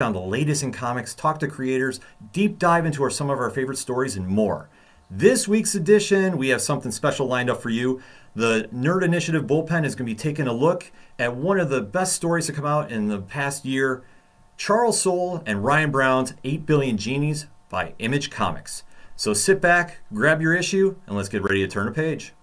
on the latest in comics, talk to creators, deep dive into some of our favorite stories, and more. This week's edition, we have something special lined up for you. The Nerd Initiative Bullpen is going to be taking a look at one of the best stories to come out in the past year, Charles Soule and Ryan Browne's 8 Billion Genies by Image Comics. So sit back, grab your issue, and let's get ready to turn a page.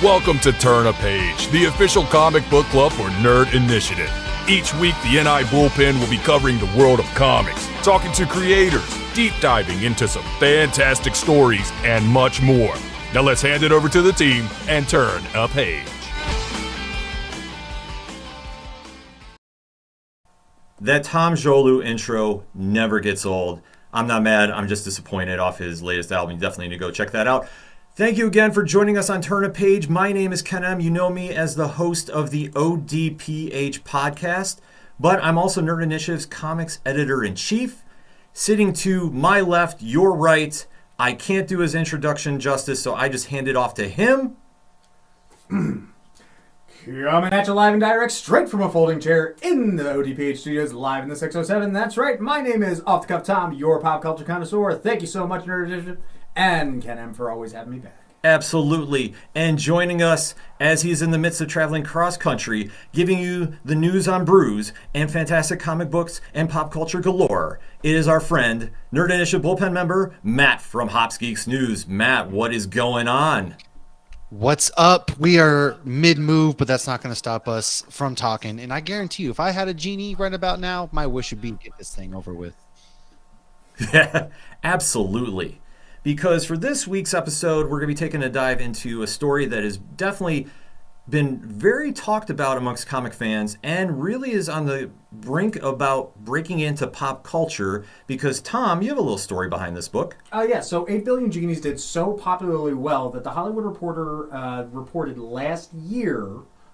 Welcome to Turn a Page, the official comic book club for Nerd Initiative. Each week, the NI Bullpen will be covering the world of comics, talking to creators, deep diving into some fantastic stories, and much more. Now let's hand it over to the team and turn a page. That Tom Jolu intro never gets old. I'm not mad, I'm just disappointed off his latest album. You definitely need to go check that out. Thank you again for joining us on Turn a Page. My name is Ken M. You know me as the host of the ODPH podcast, but I'm also Nerd Initiative's comics editor-in-chief. Sitting to my left, your right, I can't do his introduction justice, so I just hand it off to him. Coming at you live and direct, straight from a folding chair in the ODPH studios, live in the 607. That's right, my name is Off the Cuff Tom, your pop culture connoisseur. Thank you so much, Nerd Initiative, and Ken M for always having me back. Absolutely. And joining us as he's in the midst of traveling cross-country, giving you the news on brews and fantastic comic books and pop culture galore, it is our friend, Nerd Initiative Bullpen member, Matt from Hops Geeks News. Matt, what is going on? What's up? We are mid-move, but that's not going to stop us from talking. And I guarantee you, if I had a genie right about now, my wish would be to get this thing over with. Yeah, absolutely. Because for this week's episode, we're going to be taking a dive into a story that has definitely been very talked about amongst comic fans and really is on the brink about breaking into pop culture. Because, Tom, you have a little story behind this book. Yeah, so 8 Billion Genies did so popularly well that the Hollywood Reporter reported last year,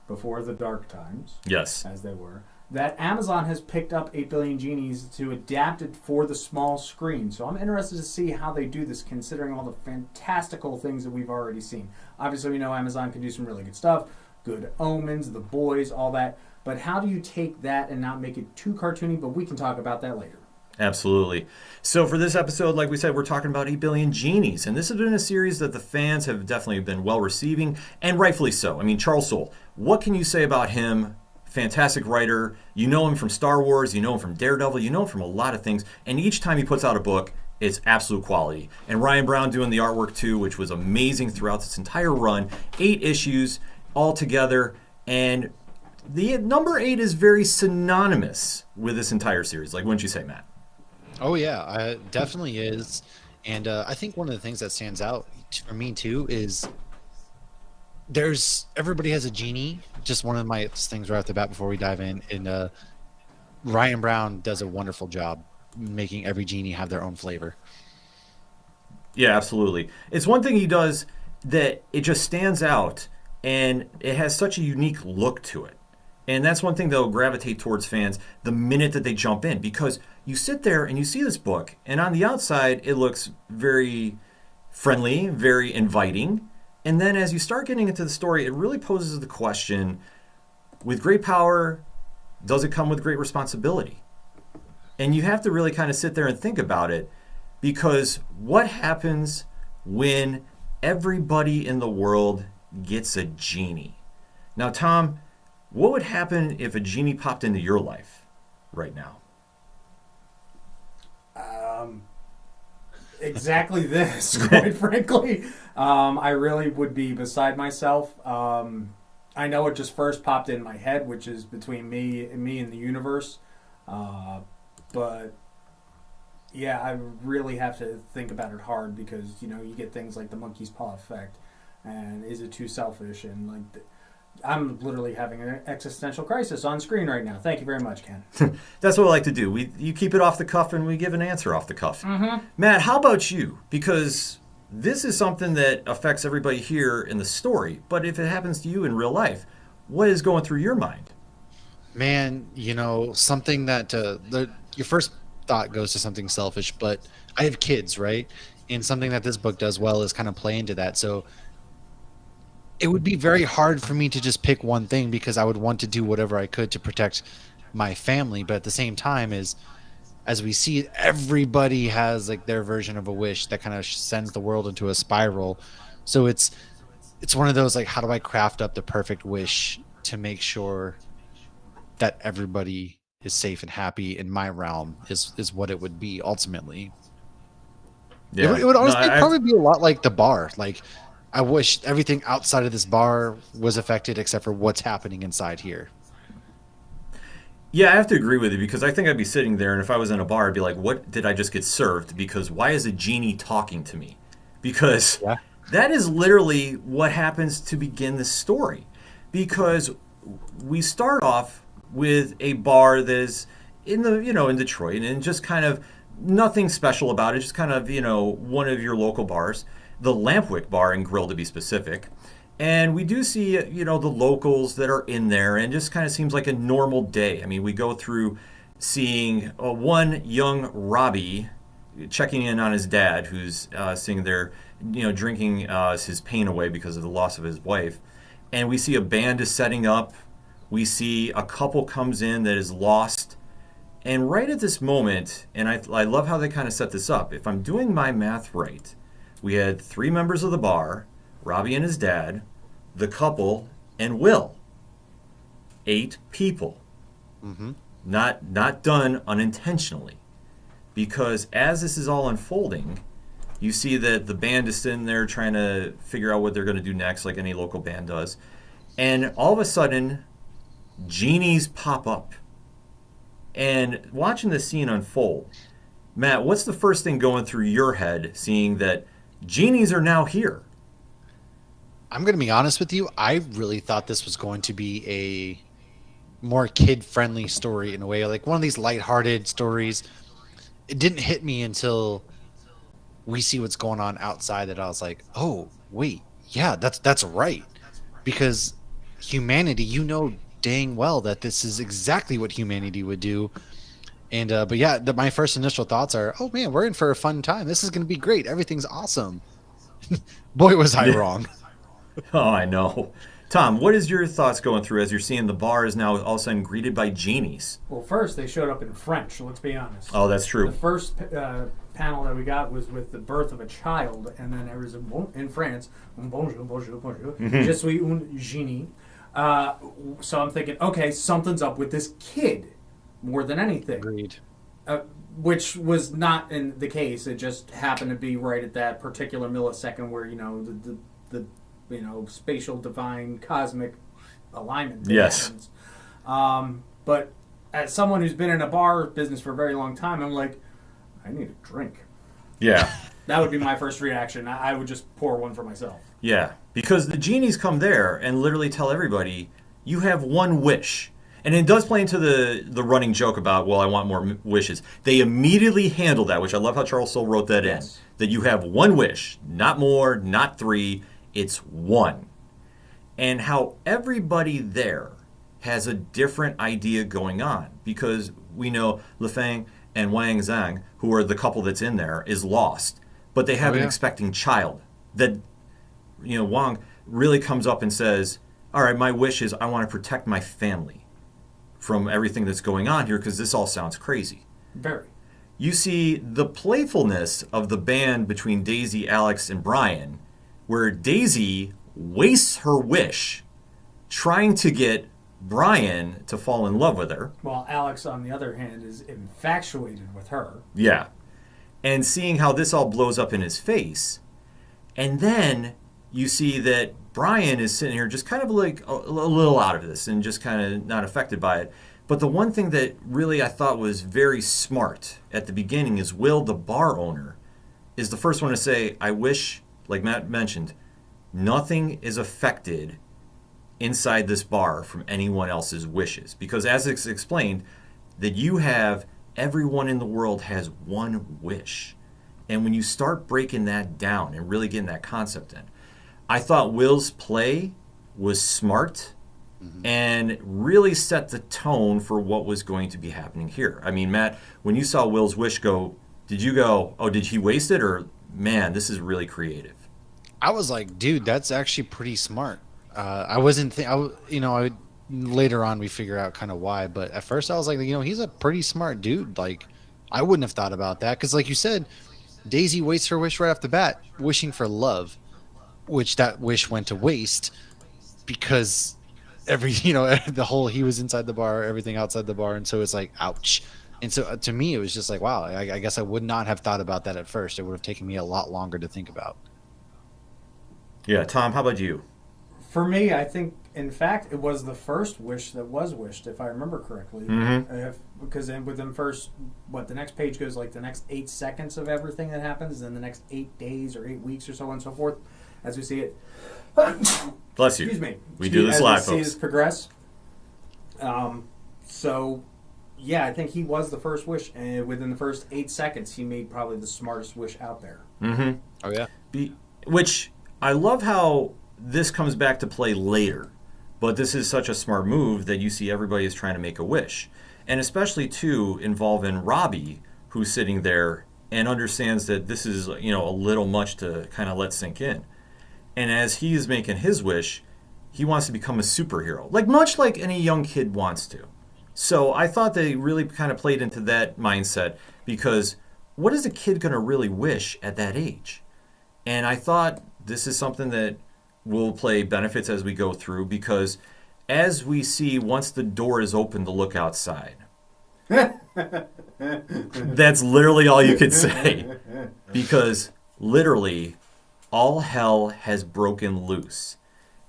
before the dark times, Yes. as they were, that Amazon has picked up 8 Billion Genies to adapt it for the small screen. So I'm interested to see how they do this, considering all the fantastical things that we've already seen. Obviously, we know Amazon can do some really good stuff. Good Omens, The Boys, all that. But how do you take that and not make it too cartoony? But we can talk about that later. Absolutely. So for this episode, like we said, we're talking about 8 Billion Genies. And this has been a series that the fans have definitely been well receiving, and rightfully so. I mean, Charles Soule, what can you say about him? Fantastic writer. You know him from Star Wars. You know him from Daredevil. You know him from a lot of things. And each time he puts out a book, it's absolute quality. And Ryan Browne doing the artwork too, which was amazing throughout this entire run. 8 issues all together. And the number 8 is very synonymous with this entire series. Like, wouldn't you say, Matt? Oh, yeah, it definitely is. And I think one of the things that stands out for me, too, is everybody has a genie. Just one of my things right off the bat before we dive in. And Ryan Browne does a wonderful job making every genie have their own flavor. Yeah, absolutely. It's one thing he does that it just stands out, and it has such a unique look to it. And that's one thing that'll gravitate towards fans the minute that they jump in, because you sit there and you see this book, and on the outside it looks very friendly, very inviting. And then as you start getting into the story, it really poses the question, with great power, does it come with great responsibility? And you have to really kind of sit there and think about it, because what happens when everybody in the world gets a genie? Now, Tom, what would happen if a genie popped into your life right now? Exactly this, quite frankly. I really would be beside myself. I know it just first popped in my head, which is between me and the universe. But yeah, I really have to think about it hard, because you get things like the monkey's paw effect, and is it too selfish? And I'm literally having an existential crisis on screen right now. Thank you very much, Ken. That's what I like to do. You keep it off the cuff, and we give an answer off the cuff. Mm-hmm. Matt, how about you? Because this is something that affects everybody here in the story, but if it happens to you in real life, what is going through your mind? Man, something that your first thought goes to something selfish, but I have kids, right? And something that this book does well is kind of play into that. So it would be very hard for me to just pick one thing because I would want to do whatever I could to protect my family. But at the same time, as we see, everybody has like their version of a wish that kind of sends the world into a spiral. So it's one of those like, how do I craft up the perfect wish to make sure that everybody is safe and happy in my realm is what it would be ultimately. Yeah. It would No, honestly probably be a lot like the bar. Like, I wish everything outside of this bar was affected except for what's happening inside here. Yeah, I have to agree with you because I think I'd be sitting there, and if I was in a bar, I'd be like, "What did I just get served?" Because why is a genie talking to me? Because Yeah. that is literally what happens to begin the story. Because we start off with a bar that is in Detroit, and just kind of nothing special about it, just kind of one of your local bars, the Lampwick Bar and Grill to be specific. And we do see, the locals that are in there, and just kind of seems like a normal day. I mean, we go through seeing one young Robbie checking in on his dad, who's sitting there, drinking his pain away because of the loss of his wife. And we see a band is setting up. We see a couple comes in that is lost. And right at this moment, and I love how they kind of set this up. If I'm doing my math right, we had 3 members of the bar, Robbie and his dad, the couple, and Will. 8 people. Mm-hmm. Not done unintentionally. Because as this is all unfolding, you see that the band is sitting there trying to figure out what they're going to do next, like any local band does. And all of a sudden, genies pop up. And watching the scene unfold, Matt, what's the first thing going through your head seeing that genies are now here? I'm going to be honest with you. I really thought this was going to be a more kid-friendly story in a way, like one of these lighthearted stories. It didn't hit me until we see what's going on outside that I was like, oh, wait, yeah, that's right. Because humanity, dang well that this is exactly what humanity would do. And but yeah, my first initial thoughts are, oh man, we're in for a fun time. This is going to be great. Everything's awesome. Boy, was I wrong. Oh, I know. Tom, what is your thoughts going through as you're seeing the bar is now all of a sudden greeted by genies? Well, first they showed up in French. Let's be honest. Oh, that's true. The first panel that we got was with the birth of a child, and then there was in France, bonjour, bonjour, bonjour, je suis un génie. So I'm thinking, okay, something's up with this kid more than anything. Agreed. Which was not in the case. It just happened to be right at that particular millisecond where the spatial divine cosmic alignment Yes. happens. But as someone who's been in a bar business for a very long time, I'm like, I need a drink. Yeah. That would be my first reaction. I would just pour one for myself. Yeah. Because the genies come there and literally tell everybody, you have one wish. And it does play into the running joke about, well, I want more wishes. They immediately handle that, which I love how Charles Soule wrote that in. That you have one wish, not more, not 3, it's 1. And how everybody there has a different idea going on. Because we know Lefang and Wang Zhang, who are the couple that's in there, is lost. But they have an expecting child. That, Wang really comes up and says, all right, my wish is I want to protect my family from everything that's going on here because this all sounds crazy. Very. You see the playfulness of the band between Daisy, Alex, and Brian, where Daisy wastes her wish trying to get Brian to fall in love with her. Well, Alex, on the other hand, is infatuated with her. Yeah. And seeing how this all blows up in his face. And then you see that Brian is sitting here just kind of like a little out of this and just kind of not affected by it. But the one thing that really I thought was very smart at the beginning is Will, the bar owner, is the first one to say, I wish, like Matt mentioned, nothing is affected inside this bar from anyone else's wishes. Because as it's explained, that you have, everyone in the world has one wish. And when you start breaking that down and really getting that concept in, I thought Will's play was smart and really set the tone for what was going to be happening here. I mean, Matt, when you saw Will's wish go, did you go, oh, did he waste it? Or, man, this is really creative? I was like, dude, that's actually pretty smart. I wasn't, later on we figure out kind of why, but at first I was like, he's a pretty smart dude. Like, I wouldn't have thought about that because, like you said, Daisy wastes her wish right off the bat, wishing for love, which that wish went to waste because the whole he was inside the bar, everything outside the bar, and so it's like, ouch. And so to me, it was just like, wow, I guess I would not have thought about that at first. It would have taken me a lot longer to think about. Yeah, Tom, how about you? For me, I think, in fact, it was the first wish that was wished, if I remember correctly. Because within first, the next page goes like the next 8 seconds of everything that happens, then the next 8 days or 8 weeks or so on and so forth, as we see it. Bless you. Excuse me. We do this live, as we see folks. this progress. So, yeah, I think he was the first wish, and within the first 8 seconds, he made probably the smartest wish out there. Mm-hmm. Oh, yeah. Which, I love how this comes back to play later, but this is such a smart move that you see everybody is trying to make a wish. And especially, too, involving Robbie, who's sitting there and understands that this is, a little much to kind of let sink in. And as he is making his wish, he wants to become a superhero, much like any young kid wants to. So I thought they really kind of played into that mindset because what is a kid going to really wish at that age? And I thought this is something that will play benefits as we go through because as we see once the door is open to look outside, that's literally all you could say because literally all hell has broken loose.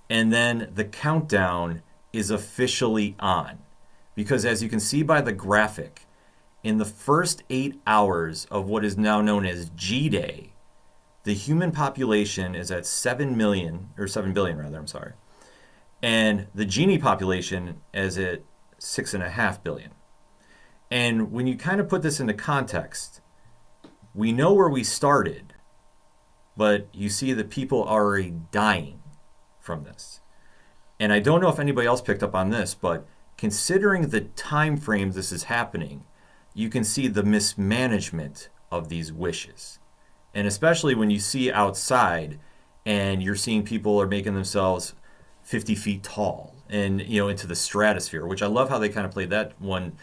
And then the countdown is officially on. Because as you can see by the graphic, in the first 8 hours of what is now known as G-Day, the human population is at 7 billion, and the genie population is at 6.5 billion. And when you kind of put this into context, we know where we started, but you see that people are already dying from this. And I don't know if anybody else picked up on this, but considering the time frame this is happening, you can see the mismanagement of these wishes. And especially when you see outside and you're seeing people are making themselves 50 feet tall and, into the stratosphere, which I love how they kind of played that one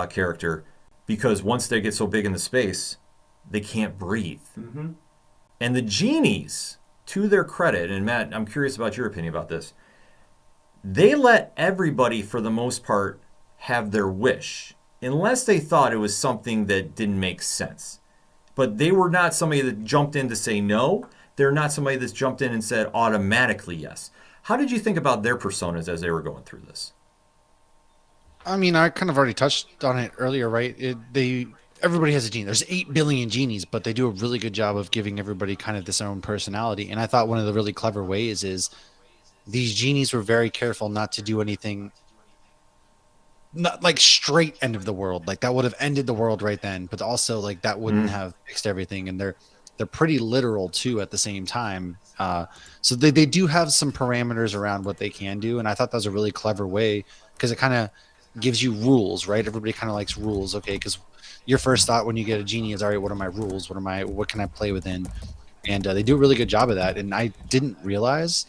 character because once they get so big in the space, they can't breathe. Mm-hmm. And the genies, to their credit, and Matt, I'm curious about your opinion about this, they let everybody, for the most part, have their wish, unless they thought it was something that didn't make sense. But they were not somebody that jumped in to say no. They're not somebody that's jumped in and said automatically yes. How did you think about their personas as they were going through this? I mean, I kind of already touched on it earlier, right? Everybody has a genie. There's 8 billion genies, but they do a really good job of giving everybody kind of this own personality. And I thought one of the really clever ways is these genies were very careful not to do anything not like straight end of the world. Like that would have ended the world right then, but also like that wouldn't have fixed everything. And they're pretty literal too at the same time. So they do have some parameters around what they can do. And I thought that was a really clever way because it kind of gives you rules, right? Everybody kind of likes rules. Okay. Because your first thought when you get a genie is, all right, what are my rules? What can I play within? And they do a really good job of that. And I didn't realize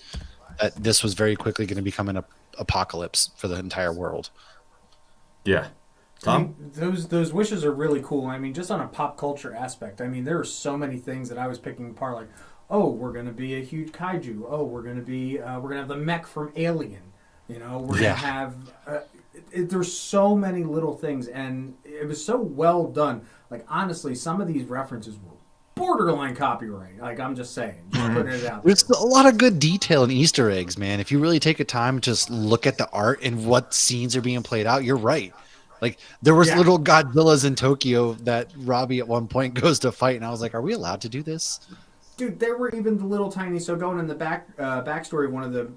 that this was very quickly going to become an apocalypse for the entire world. Yeah. Tom? I mean, those wishes are really cool. I mean, just on a pop culture aspect, I mean, there are so many things that I was picking apart. Like, oh, we're going to be a huge kaiju. Oh, we're going to have the mech from Alien. You know, we're going to have... there's so many little things, and it was so well done. Like, honestly, some of these references were borderline copyright. Like, I'm just saying. Just putting it out there. There's a lot of good detail and Easter eggs, man. If you really take a time to just look at the art and what scenes are being played out, you're right. Like, there was little Godzillas in Tokyo that Robbie at one point goes to fight, and I was like, are we allowed to do this? Dude, there were even the little tiny... So going in the backstory of one of the,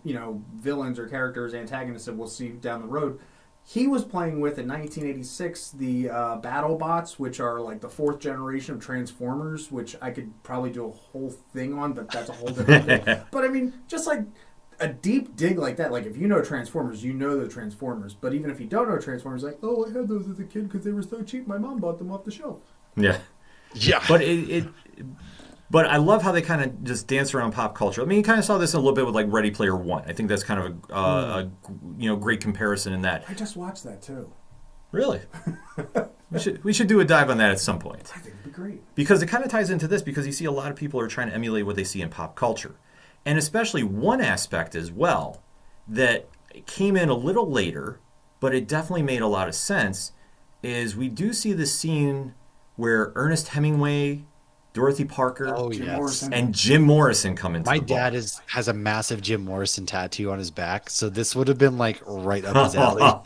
villains or characters, antagonists that we'll see down the road, he was playing with, in 1986, the battle bots, which are like the 4th generation of Transformers, which I could probably do a whole thing on, but that's a whole different thing. But I mean, just like a deep dig like that, like if you know Transformers, you know the Transformers. But even if you don't know Transformers, like, oh, I had those as a kid because they were so cheap. My mom bought them off the shelf. Yeah. Yeah. But I love how they kind of just dance around pop culture. I mean, you kind of saw this a little bit with like Ready Player One. I think that's kind of a great comparison in that. I just watched that too. Really? we should do a dive on that at some point. I think it'd be great. Because it kind of ties into this because you see a lot of people are trying to emulate what they see in pop culture. And especially one aspect as well that came in a little later, but it definitely made a lot of sense, is we do see this scene where Ernest Hemingway, Dorothy Parker, and Jim Morrison come into My the bar. dad has a massive Jim Morrison tattoo on his back, so this would have been like right up his alley.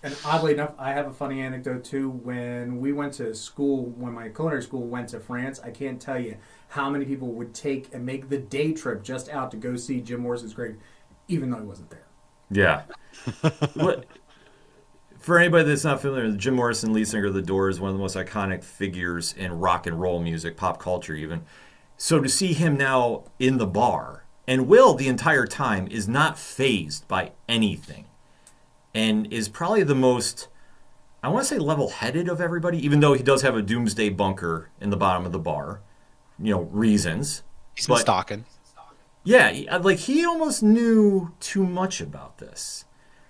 And oddly enough, I have a funny anecdote too. When we went to school, when my culinary school went to France, I can't tell you how many people would take and make the day trip just out to go see Jim Morrison's grave, even though he wasn't there. Yeah. For anybody that's not familiar, Jim Morrison, lead singer of The Doors, one of the most iconic figures in rock and roll music, pop culture even. So to see him now in the bar, and Will the entire time is not fazed by anything, and is probably the most, I want to say level-headed of everybody, even though he does have a doomsday bunker in the bottom of the bar. Reasons. He's been stalking. Yeah, like he almost knew too much about this.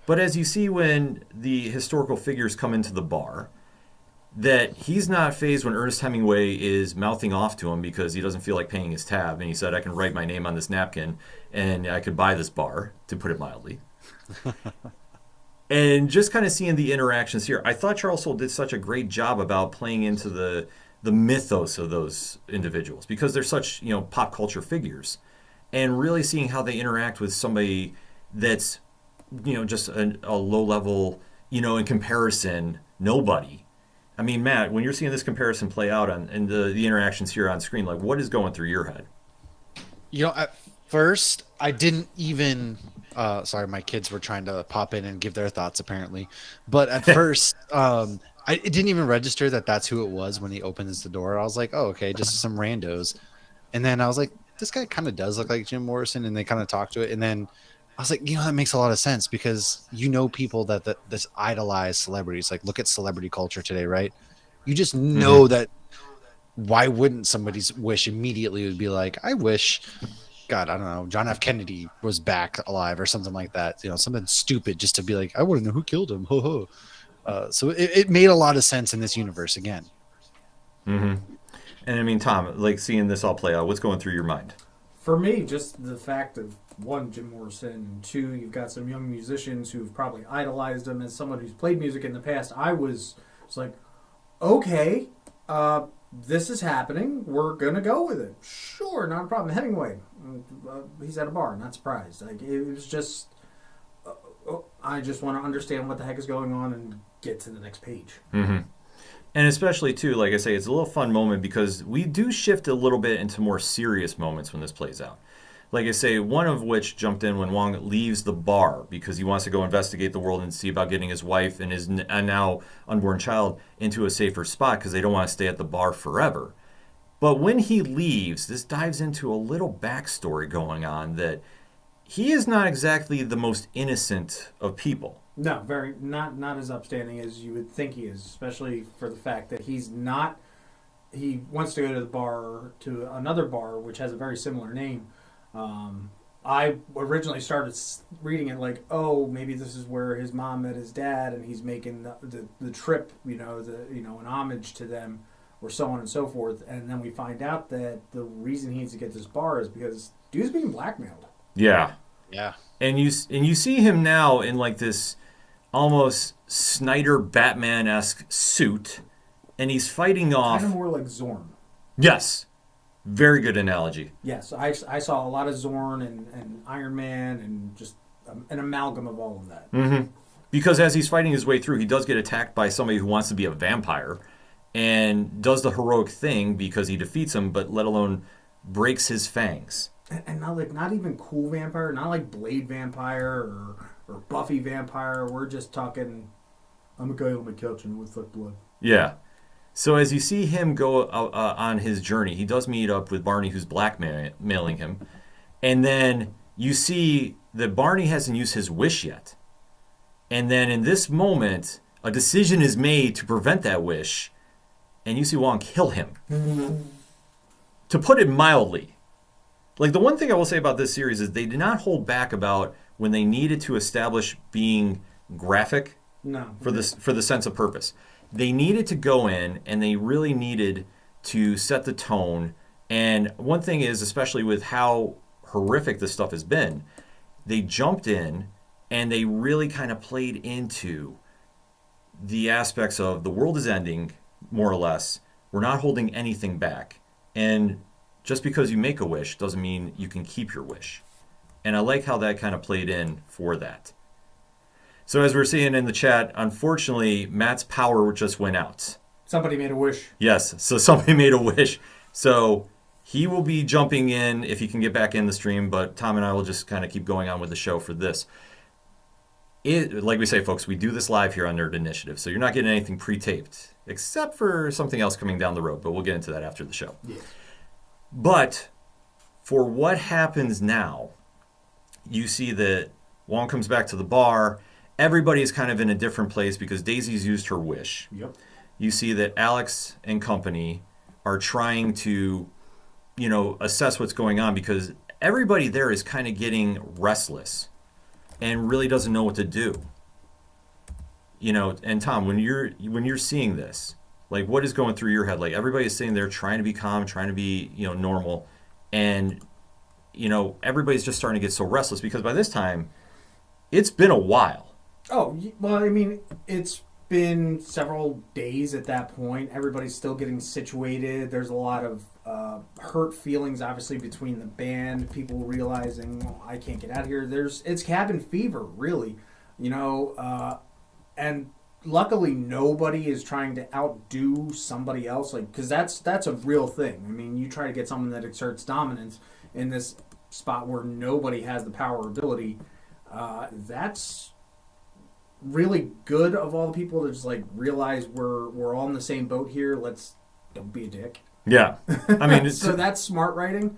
But as you see when the historical figures come into the bar, that he's not fazed when Ernest Hemingway is mouthing off to him because he doesn't feel like paying his tab. And he said, I can write my name on this napkin and I could buy this bar, to put it mildly. And just kind of seeing the interactions here, I thought Charles Soule did such a great job about playing into the mythos of those individuals because they're such, pop culture figures. And really seeing how they interact with somebody that's, just a low level, in comparison, nobody. I mean, Matt, when you're seeing this comparison play out and the interactions here on screen, like what is going through your head? At first, I didn't even. Sorry, my kids were trying to pop in and give their thoughts apparently. But at first, it didn't even register that that's who it was when he opens the door. I was like, oh, okay, just some randos. And then I was like, this guy kind of does look like Jim Morrison. And they kind of talked to it. And then I was like, that makes a lot of sense because people that this idolize celebrities. Like, look at celebrity culture today, right? You just know that. Why wouldn't somebody's wish immediately would be like, I wish, God, I don't know, John F. Kennedy was back alive or something like that. Something stupid just to be like, I want to know who killed him. Ho ho. So it made a lot of sense in this universe again. Mm-hmm. And I mean, Tom, like seeing this all play out, what's going through your mind? For me, just the fact of one, Jim Morrison, and two, you've got some young musicians who've probably idolized him. As someone who's played music in the past, I was like, okay, this is happening. We're gonna go with it. Sure, not a problem. Hemingway, he's at a bar. Not surprised. Like it was just, I just want to understand what the heck is going on and get to the next page. Mm-hmm. And especially too, like I say, it's a little fun moment because we do shift a little bit into more serious moments when this plays out. Like I say, one of which jumped in when Wong leaves the bar because he wants to go investigate the world and see about getting his wife and his now unborn child into a safer spot because they don't want to stay at the bar forever. But when he leaves, this dives into a little backstory going on that he is not exactly the most innocent of people. No, very not as upstanding as you would think he is, especially for the fact that he's not. He wants to go to the bar, to another bar, which has a very similar name. I originally started reading it like, oh, maybe this is where his mom met his dad, and he's making the trip, an homage to them, or so on and so forth. And then we find out that the reason he needs to get this bar is because dude's being blackmailed. Yeah. Yeah. And you see him now in like this almost Snyder Batman-esque suit, and he's fighting off. Kind of more like Zorn. Yes. Very good analogy. Yes, I saw a lot of Zorn and Iron Man and just an amalgam of all of that. Mm-hmm. Because as he's fighting his way through, he does get attacked by somebody who wants to be a vampire and does the heroic thing because he defeats him, but let alone breaks his fangs. And not even cool vampire, not like Blade vampire or Buffy vampire. We're just talking, I'm a guy on my couch and with blood. Yeah. So as you see him go on his journey, he does meet up with Barney, who's blackmailing him. And then you see that Barney hasn't used his wish yet. And then in this moment, a decision is made to prevent that wish, and you see Wong kill him. To put it mildly, like the one thing I will say about this series is they did not hold back about when they needed to establish being graphic for the sense of purpose. They needed to go in and they really needed to set the tone. And one thing is, especially with how horrific this stuff has been, they jumped in and they really kind of played into the aspects of the world is ending, more or less. We're not holding anything back. And just because you make a wish doesn't mean you can keep your wish. And I like how that kind of played in for that. So as we're seeing in the chat, unfortunately, Matt's power just went out. Somebody made a wish. Yes, so somebody made a wish. So he will be jumping in if he can get back in the stream, but Tom and I will just kind of keep going on with the show for this. Like we say, folks, we do this live here on Nerd Initiative, so you're not getting anything pre-taped, except for something else coming down the road, but we'll get into that after the show. Yeah. But for what happens now, you see that Wong comes back to the bar. Everybody is kind of in a different place because Daisy's used her wish. Yep. You see that Alex and company are trying to, assess what's going on because everybody there is kind of getting restless and really doesn't know what to do. And Tom, when you're seeing this, like what is going through your head? Like everybody's sitting there trying to be calm, trying to be, normal, and everybody's just starting to get so restless because by this time, it's been a while. Oh, well, I mean, it's been several days at that point. Everybody's still getting situated. There's a lot of hurt feelings, obviously, between the band. People realizing, well, I can't get out of here. It's cabin fever, really, and luckily nobody is trying to outdo somebody else, like because that's a real thing. I mean, you try to get someone that exerts dominance in this spot where nobody has the power or ability. That's really good of all the people to just like realize we're all in the same boat here. Don't be a dick. Yeah, I mean, so that's smart writing.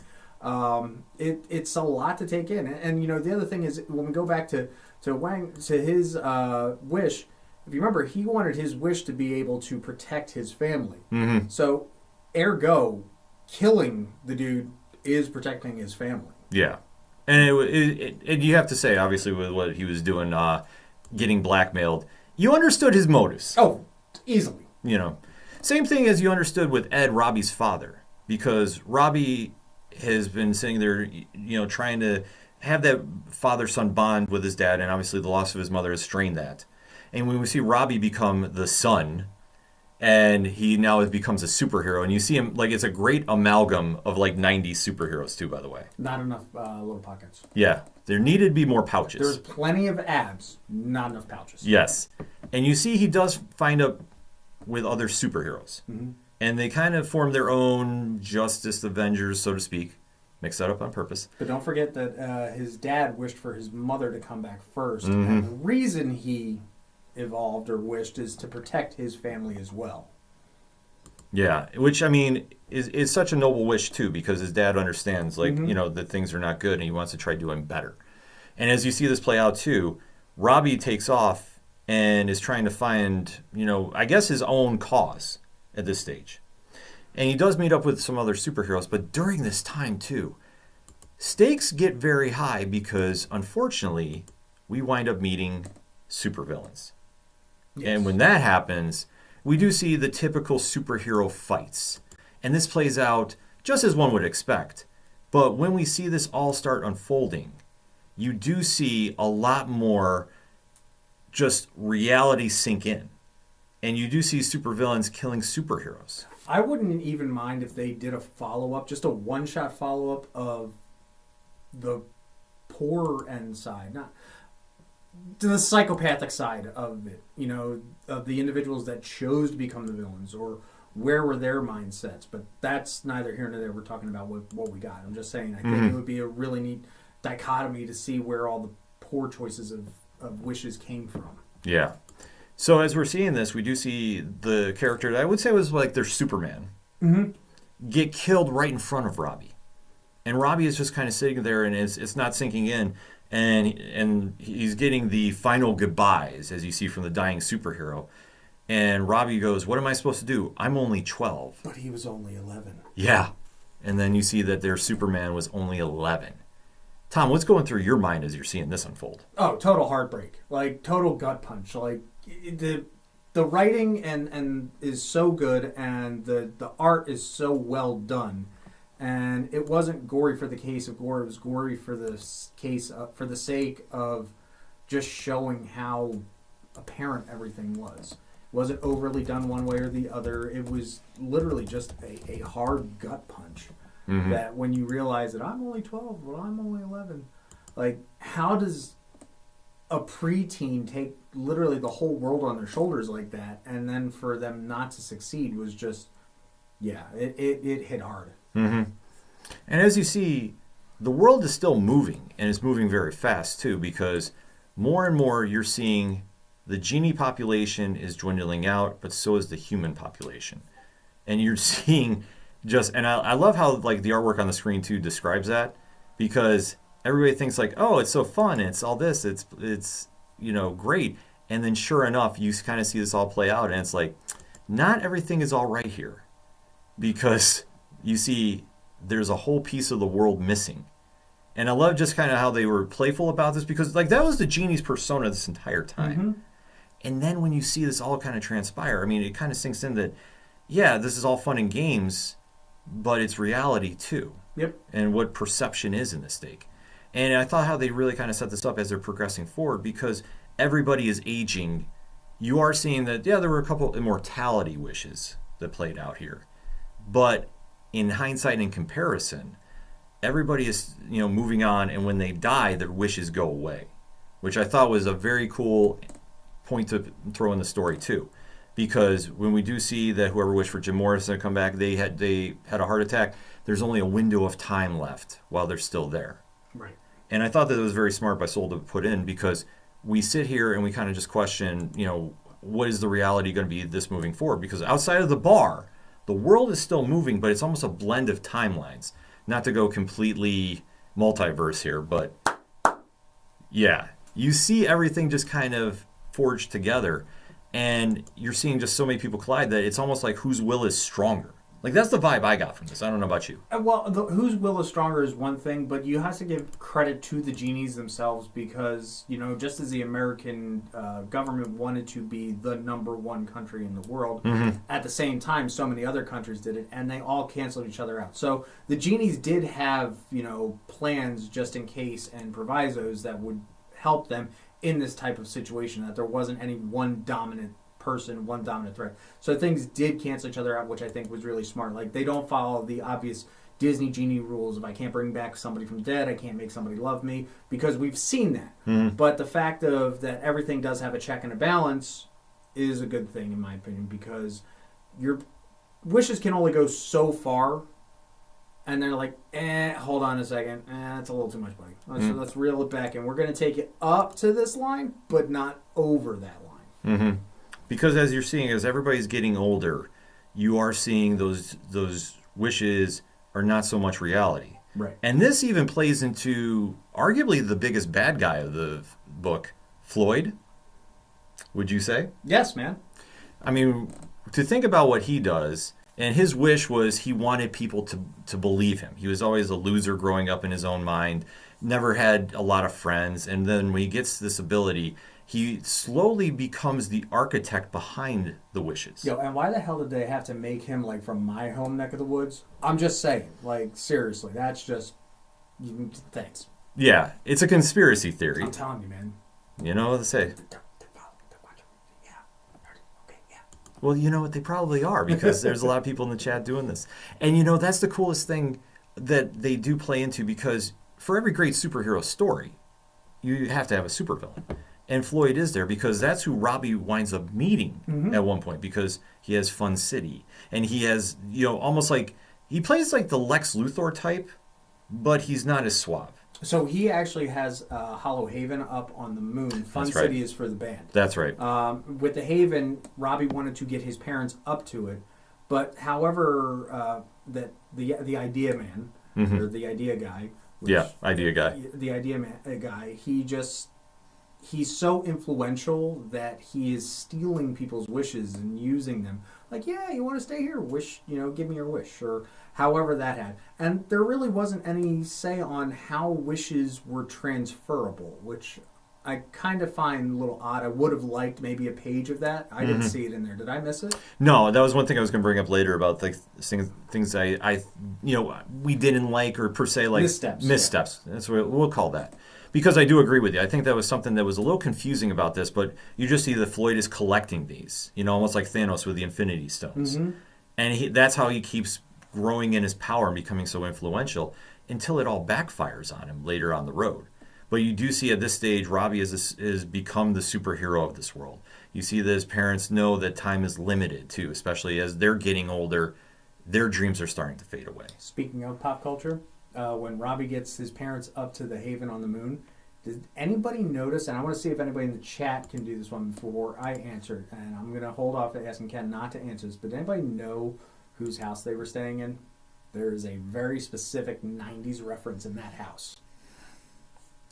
It's a lot to take in, and the other thing is when we go back to Wang to his wish. If you remember, he wanted his wish to be able to protect his family. Mm-hmm. So, ergo, killing the dude is protecting his family. Yeah, and you have to say, obviously, with what he was doing, getting blackmailed, you understood his motives. Oh, easily. Same thing as you understood with Ed, Robbie's father, because Robbie has been sitting there, trying to have that father-son bond with his dad, and obviously the loss of his mother has strained that. And when we see Robbie become the son, and he now becomes a superhero, and you see him, like, it's a great amalgam of, like, 90s superheroes, too, by the way. Not enough little pockets. Yeah. There needed to be more pouches. There's plenty of abs, not enough pouches. Yes. And you see he does find up with other superheroes. Mm-hmm. And they kind of form their own Justice Avengers, so to speak. Mix that up on purpose. But don't forget that his dad wished for his mother to come back first. Mm-hmm. And the reason he evolved or wished is to protect his family as well. Yeah, which, I mean, is such a noble wish, too, because his dad understands, like, Mm-hmm. that things are not good, and he wants to try doing better. And as you see this play out, too, Robbie takes off and is trying to find, I guess his own cause at this stage. And he does meet up with some other superheroes, but during this time, too, stakes get very high because, unfortunately, we wind up meeting supervillains. Yes. And when that happens, we do see the typical superhero fights. And this plays out just as one would expect. But when we see this all start unfolding, you do see a lot more just reality sink in. And you do see supervillains killing superheroes. I wouldn't even mind if they did a follow-up, just a one-shot follow-up of the poor end side, not to the psychopathic side of it, of the individuals that chose to become the villains, or where were their mindsets. But that's neither here nor there. We're talking about what we got. I'm just saying, I think it would be a really neat dichotomy to see where all the poor choices of wishes came from. Yeah. So as we're seeing this, we do see the character that I would say was like their Superman get killed right in front of Robbie. And Robbie is just kind of sitting there, and it's not sinking in. And he's getting the final goodbyes, as you see from the dying superhero. And Robbie goes, "What am I supposed to do? I'm only 12." But he was only 11. Yeah. And then you see that their Superman was only 11. Tom, what's going through your mind as you're seeing this unfold? Oh, total heartbreak. Like, total gut punch. Like, the writing and is so good, and the art is so well done. And it wasn't gory for the case of gore. It was gory for the for the sake of just showing how apparent everything was. It wasn't overly done one way or the other. It was literally just a hard gut punch. Mm-hmm. That when you realize that I'm only 12, well, I'm only 11. Like, how does a preteen take literally the whole world on their shoulders like that, and then for them not to succeed was just, yeah, it hit hard. Mm-hmm. And as you see, the world is still moving, and it's moving very fast too, because more and more you're seeing the genie population is dwindling out, but so is the human population. And you're seeing and I love how like the artwork on the screen too describes that, because everybody thinks like, oh, it's so fun, it's all this, it's great, and then sure enough you kind of see this all play out, and it's like not everything is all right here, because you see there's a whole piece of the world missing. And I love just kind of how they were playful about this, because like that was the genie's persona this entire time. Mm-hmm. And then when you see this all kind of transpire, I mean, it kind of sinks in that, yeah, this is all fun and games, but it's reality too. Yep. And what perception is in the stake. And I thought how they really kind of set this up as they're progressing forward, because everybody is aging. You are seeing that, yeah, there were a couple immortality wishes that played out here. But in hindsight and comparison, everybody is, moving on, and when they die, their wishes go away, which I thought was a very cool point to throw in the story too. Because when we do see that whoever wished for Jim Morrison to come back, they had a heart attack, there's only a window of time left while they're still there. Right. And I thought that it was very smart by Soule to put in, because we sit here and we kind of just question, what is the reality going to be this moving forward? Because outside of the bar, the world is still moving, but it's almost a blend of timelines. Not to go completely multiverse here, but yeah, you see everything just kind of forged together. And you're seeing just so many people collide that it's almost like whose will is stronger. Like, that's the vibe I got from this. I don't know about you. Well, whose will is stronger is one thing, but you have to give credit to the genies themselves, because, just as the American government wanted to be the #1 country in the world, mm-hmm. at the same time, so many other countries did it, and they all canceled each other out. So the genies did have, plans just in case and provisos that would help them in this type of situation, that there wasn't any one dominant person, one dominant threat. So things did cancel each other out, which I think was really smart. Like, they don't follow the obvious Disney genie rules. If I can't bring back somebody from the dead, I can't make somebody love me, because we've seen that. Mm-hmm. But the fact of that everything does have a check and a balance is a good thing, in my opinion, because your wishes can only go so far. And they're like, hold on a second. That's a little too much, buddy. Let's reel it back. And we're going to take it up to this line, but not over that line. Mm-hmm. Because as you're seeing, as everybody's getting older, you are seeing those wishes are not so much reality. Right. And this even plays into arguably the biggest bad guy of the book, Floyd. Would you say? Yes, man. I mean, to think about what he does... And his wish was he wanted people to believe him. He was always a loser growing up in his own mind, never had a lot of friends. And then when he gets this ability, he slowly becomes the architect behind the wishes. Yo, and why the hell did they have to make him, like, from my home neck of the woods? I'm just saying. Like, seriously, that's just... Thanks. Yeah, it's a conspiracy theory. I'm telling you, man. You know what they say. Well, you know what? They probably are, because there's a lot of people in the chat doing this. And, that's the coolest thing that they do play into, because for every great superhero story, you have to have a supervillain. And Floyd is there, because that's who Robbie winds up meeting mm-hmm. at one point, because he has Fun City. And he has, almost like, he plays like the Lex Luthor type, but he's not as suave. So he actually has Hollow Haven up on the moon. Fun City is for the band. That's right. With the Haven, Robbie wanted to get his parents up to it, but however, that the idea man or the idea guy. Idea guy. The idea guy. He's so influential that he is stealing people's wishes and using them. Like, yeah, you want to stay here? Wish, give me your wish, or however that had. And there really wasn't any say on how wishes were transferable, which I kind of find a little odd. I would have liked maybe a page of that. I didn't see it in there. Did I miss it? No, that was one thing I was going to bring up later about the things I we didn't like, or per se like missteps. Yeah. That's what we'll call that. Because I do agree with you. I think that was something that was a little confusing about this, but you just see that Floyd is collecting these, almost like Thanos with the Infinity Stones. Mm-hmm. And that's how he keeps growing in his power and becoming so influential until it all backfires on him later on the road. But you do see at this stage, Robbie is become the superhero of this world. You see that his parents know that time is limited, too, especially as they're getting older. Their dreams are starting to fade away. Speaking of pop culture, when Robbie gets his parents up to the Haven on the moon, did anybody notice, and I want to see if anybody in the chat can do this one before I answer it, and I'm going to hold off asking Ken not to answer this, but did anybody know whose house they were staying in? There is a very specific 90s reference in that house.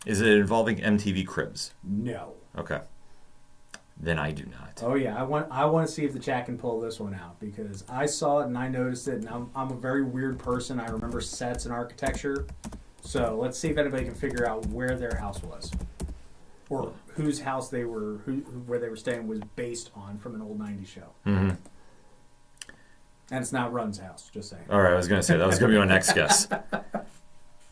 Is it involving MTV Cribs? No. Okay. Then I do not. Oh yeah, I want to see if the chat can pull this one out, because I saw it and I noticed it, and I'm a very weird person. I remember sets and architecture, so let's see if anybody can figure out where their house was, or whose house they were, where they were staying was based on from an old '90s show. Mm-hmm. And it's not Run's house. Just saying. All right, I was going to say that was going to be my next guess.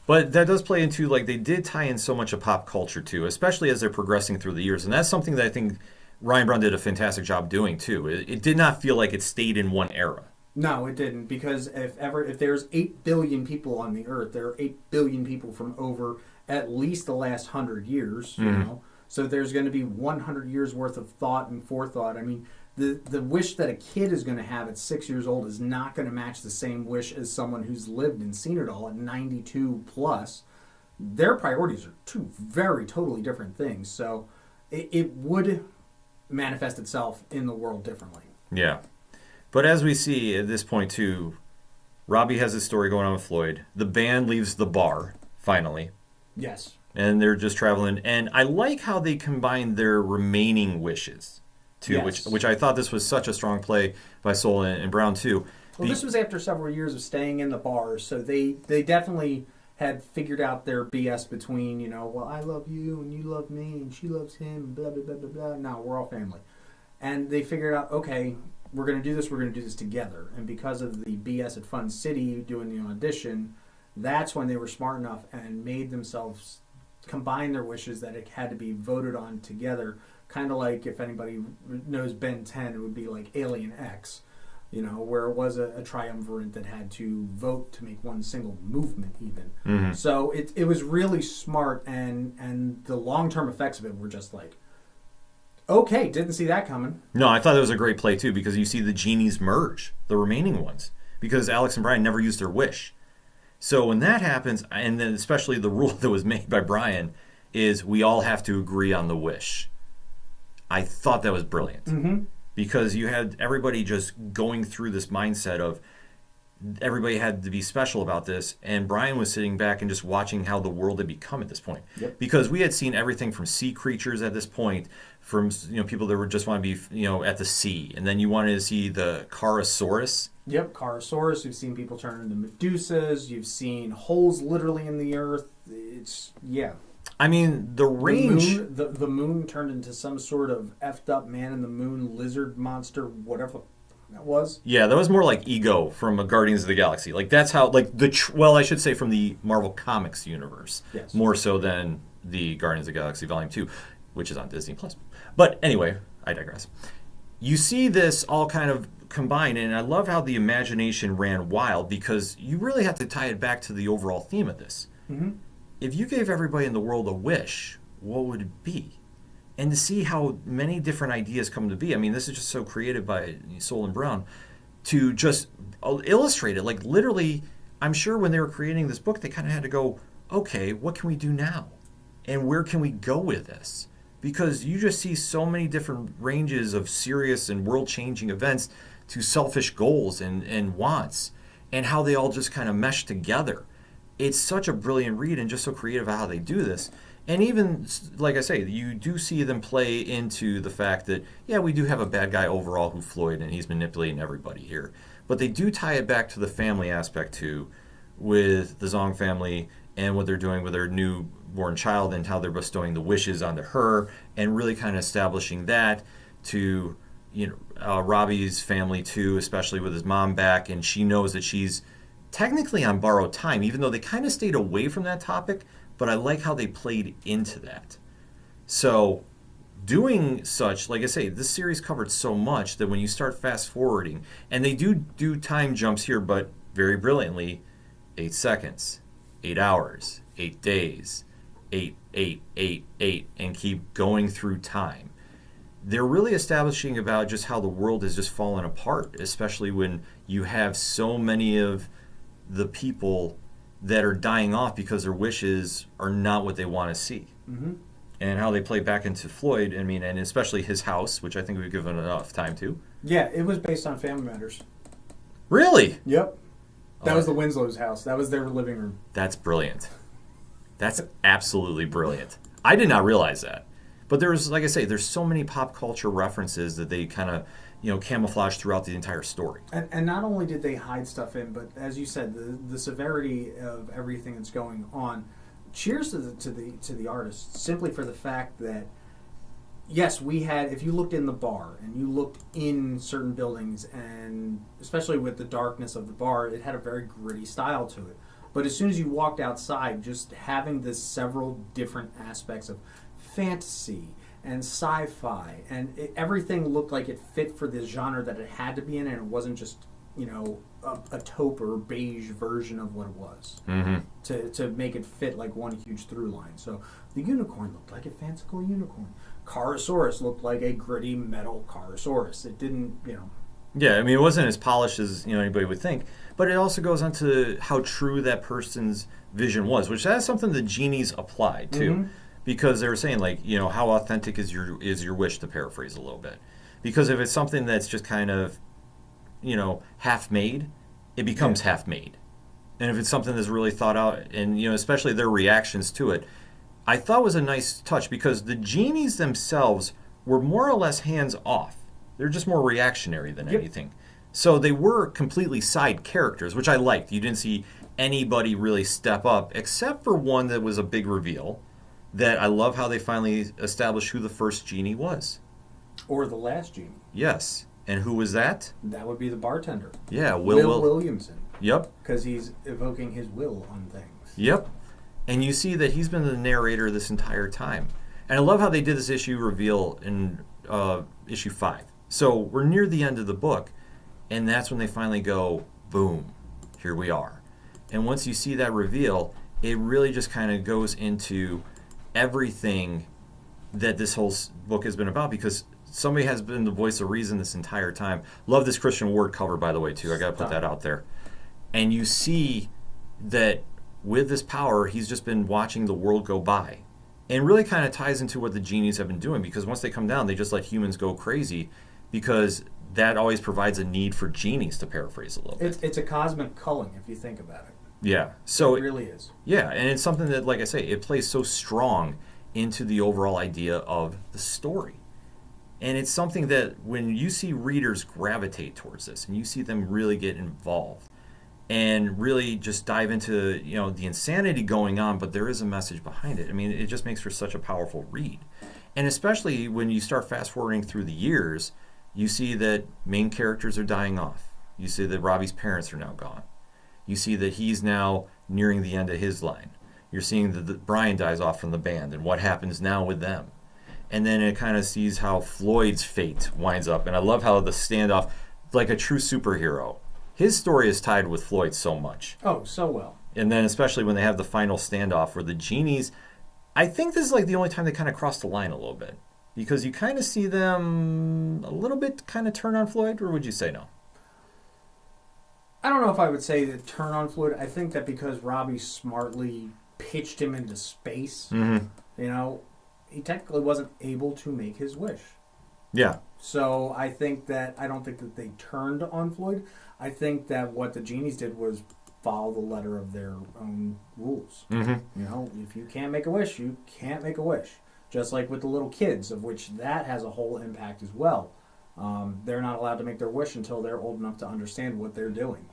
But that does play into, like, they did tie in so much of pop culture, too, especially as they're progressing through the years. And that's something that I think Ryan Brown did a fantastic job doing, too. It did not feel like it stayed in one era. No, it didn't, because if there's 8 billion people on the earth, there are 8 billion people from over at least the last 100 years, you know. So there's going to be 100 years worth of thought and forethought. I mean, the wish that a kid is going to have at 6 years old is not going to match the same wish as someone who's lived and seen it all at 92 plus. Their priorities are two very totally different things. So it would manifest itself in the world differently. Yeah. But as we see at this point, too, Robbie has his story going on with Floyd. The band leaves the bar, finally. Yes. And they're just traveling. And I like how they combine their remaining wishes, too, yes. which I thought this was such a strong play by Soule and Brown, too. Well, this was after several years of staying in the bars, so they definitely had figured out their BS between, well, I love you, and you love me, and she loves him, and blah, blah, blah, blah, blah. No, we're all family. And they figured out, okay, we're going to do this together. And because of the BS at Fun City doing the audition, that's when they were smart enough and made themselves combine their wishes that it had to be voted on together. Kind of like, if anybody knows Ben 10, it would be like Alien X, where it was a triumvirate that had to vote to make one single movement even. Mm-hmm. So it was really smart, and the long-term effects of it were just like, okay, didn't see that coming. No, I thought it was a great play, too, because you see the genies merge, the remaining ones, because Alex and Brian never used their wish. So when that happens, and then especially the rule that was made by Brian, is we all have to agree on the wish. I thought that was brilliant. Mm-hmm. Because you had everybody just going through this mindset of everybody had to be special about this, and Brian was sitting back and just watching how the world had become at this point. Yep. Because we had seen everything from sea creatures at this point, from people that just want to be at the sea, and then you wanted to see the Charosaurus. Yep, Charosaurus. You've seen people turn into Medusas. You've seen holes literally in the earth. I mean, the range... The moon turned into some sort of effed up man-in-the-moon lizard monster, whatever that was. Yeah, that was more like Ego from Guardians of the Galaxy. Like, that's how... I should say from the Marvel Comics universe. Yes. More so than the Guardians of the Galaxy Volume 2, which is on Disney+. But anyway, I digress. You see this all kind of combined, and I love how the imagination ran wild, because you really have to tie it back to the overall theme of this. Mm-hmm. If you gave everybody in the world a wish, what would it be? And to see how many different ideas come to be. I mean, this is just so creative by Soule and Brown to just illustrate it. Like, literally, I'm sure when they were creating this book, they kind of had to go, okay, what can we do now? And where can we go with this? Because you just see so many different ranges of serious and world-changing events to selfish goals and wants, and how they all just kind of mesh together. it's such a brilliant read and just so creative how they do this. And even, like I say, you do see them play into the fact that, yeah, we do have a bad guy overall who Floyd, and he's manipulating everybody here. But they do tie it back to the family aspect, too, with the Zong family and what they're doing with their newborn child and how they're bestowing the wishes onto her and really kind of establishing that to, Robbie's family, too, especially with his mom back. And she knows that she's technically on borrowed time, even though they kind of stayed away from that topic. But I like how they played into that. So doing such, like I say, this series covered so much that when you start fast forwarding, and they do time jumps here, but very brilliantly, 8 seconds, 8 hours, 8 days, 8, 8, 8, 8, and keep going through time. They're really establishing about just how the world is just falling apart, especially when you have so many of the people that are dying off because their wishes are not what they want to see. Mm-hmm. And how they play back into Floyd, I mean, and especially his house, which I think we've given enough time to. Yeah, it was based on Family Matters. Really? Yep. That was the Winslow's house. That was their living room. That's brilliant. That's absolutely brilliant. I did not realize that. But there's, like I say, there's so many pop culture references that they kind of, camouflage throughout the entire story. And not only did they hide stuff in, but as you said, the severity of everything that's going on. Cheers to the artists, simply for the fact that, yes, we had, if you looked in the bar and you looked in certain buildings, and especially with the darkness of the bar, it had a very gritty style to it. But as soon as you walked outside, just having this several different aspects of fantasy and sci-fi, and everything looked like it fit for this genre that it had to be in, and it wasn't just, a taupe or beige version of what it was. Mm-hmm. To make it fit like one huge through line. So the unicorn looked like a fanciful unicorn. Carosaurus looked like a gritty metal Carosaurus. It didn't, Yeah, I mean, it wasn't as polished as anybody would think, but it also goes on to how true that person's vision was, which that's something the genies applied too. Mm-hmm. Because they were saying, like, how authentic is your wish, to paraphrase a little bit. Because if it's something that's just kind of, half-made, it becomes half-made. And if it's something that's really thought out, and, especially their reactions to it, I thought was a nice touch, because the genies themselves were more or less hands-off. They're just more reactionary than anything. So they were completely side characters, which I liked. You didn't see anybody really step up, except for one that was a big reveal. That I love how they finally established who the first genie was. Or the last genie. Yes. And who was that? That would be the bartender. Yeah, Will Williamson. Yep. Because he's evoking his will on things. Yep. And you see that he's been the narrator this entire time. And I love how they did this issue reveal in issue 5. So we're near the end of the book, and that's when they finally go, boom, here we are. And once you see that reveal, it really just kind of goes into everything that this whole book has been about, because somebody has been the voice of reason this entire time. Love this Christian Ward cover, by the way, too. I got to put that out there. And you see that with this power, he's just been watching the world go by. And really kind of ties into what the genies have been doing, because once they come down, they just let humans go crazy, because that always provides a need for genies, to paraphrase a little bit. It's a cosmic culling, if you think about it. Yeah. So it really is. Yeah, and it's something that, like I say, it plays so strong into the overall idea of the story. And it's something that when you see readers gravitate towards this, and you see them really get involved and really just dive into, the insanity going on, but there is a message behind it. I mean, it just makes for such a powerful read. And especially when you start fast forwarding through the years, you see that main characters are dying off. You see that Robbie's parents are now gone. You see that he's now nearing the end of his line. You're seeing that Brian dies off from the band, and what happens now with them. And then it kind of sees how Floyd's fate winds up. And I love how the standoff, like a true superhero, his story is tied with Floyd so much. Oh, so well. And then especially when they have the final standoff where the genies, I think this is like the only time they kind of cross the line a little bit. Because you kind of see them a little bit kind of turn on Floyd, or would you say no? I don't know if I would say that turn on Floyd. I think that because Robbie smartly pitched him into space, he technically wasn't able to make his wish. Yeah. So I don't think that they turned on Floyd. I think that what the genies did was follow the letter of their own rules. Mm-hmm. You know, if you can't make a wish, you can't make a wish. Just like with the little kids, of which that has a whole impact as well. They're not allowed to make their wish until they're old enough to understand what they're doing.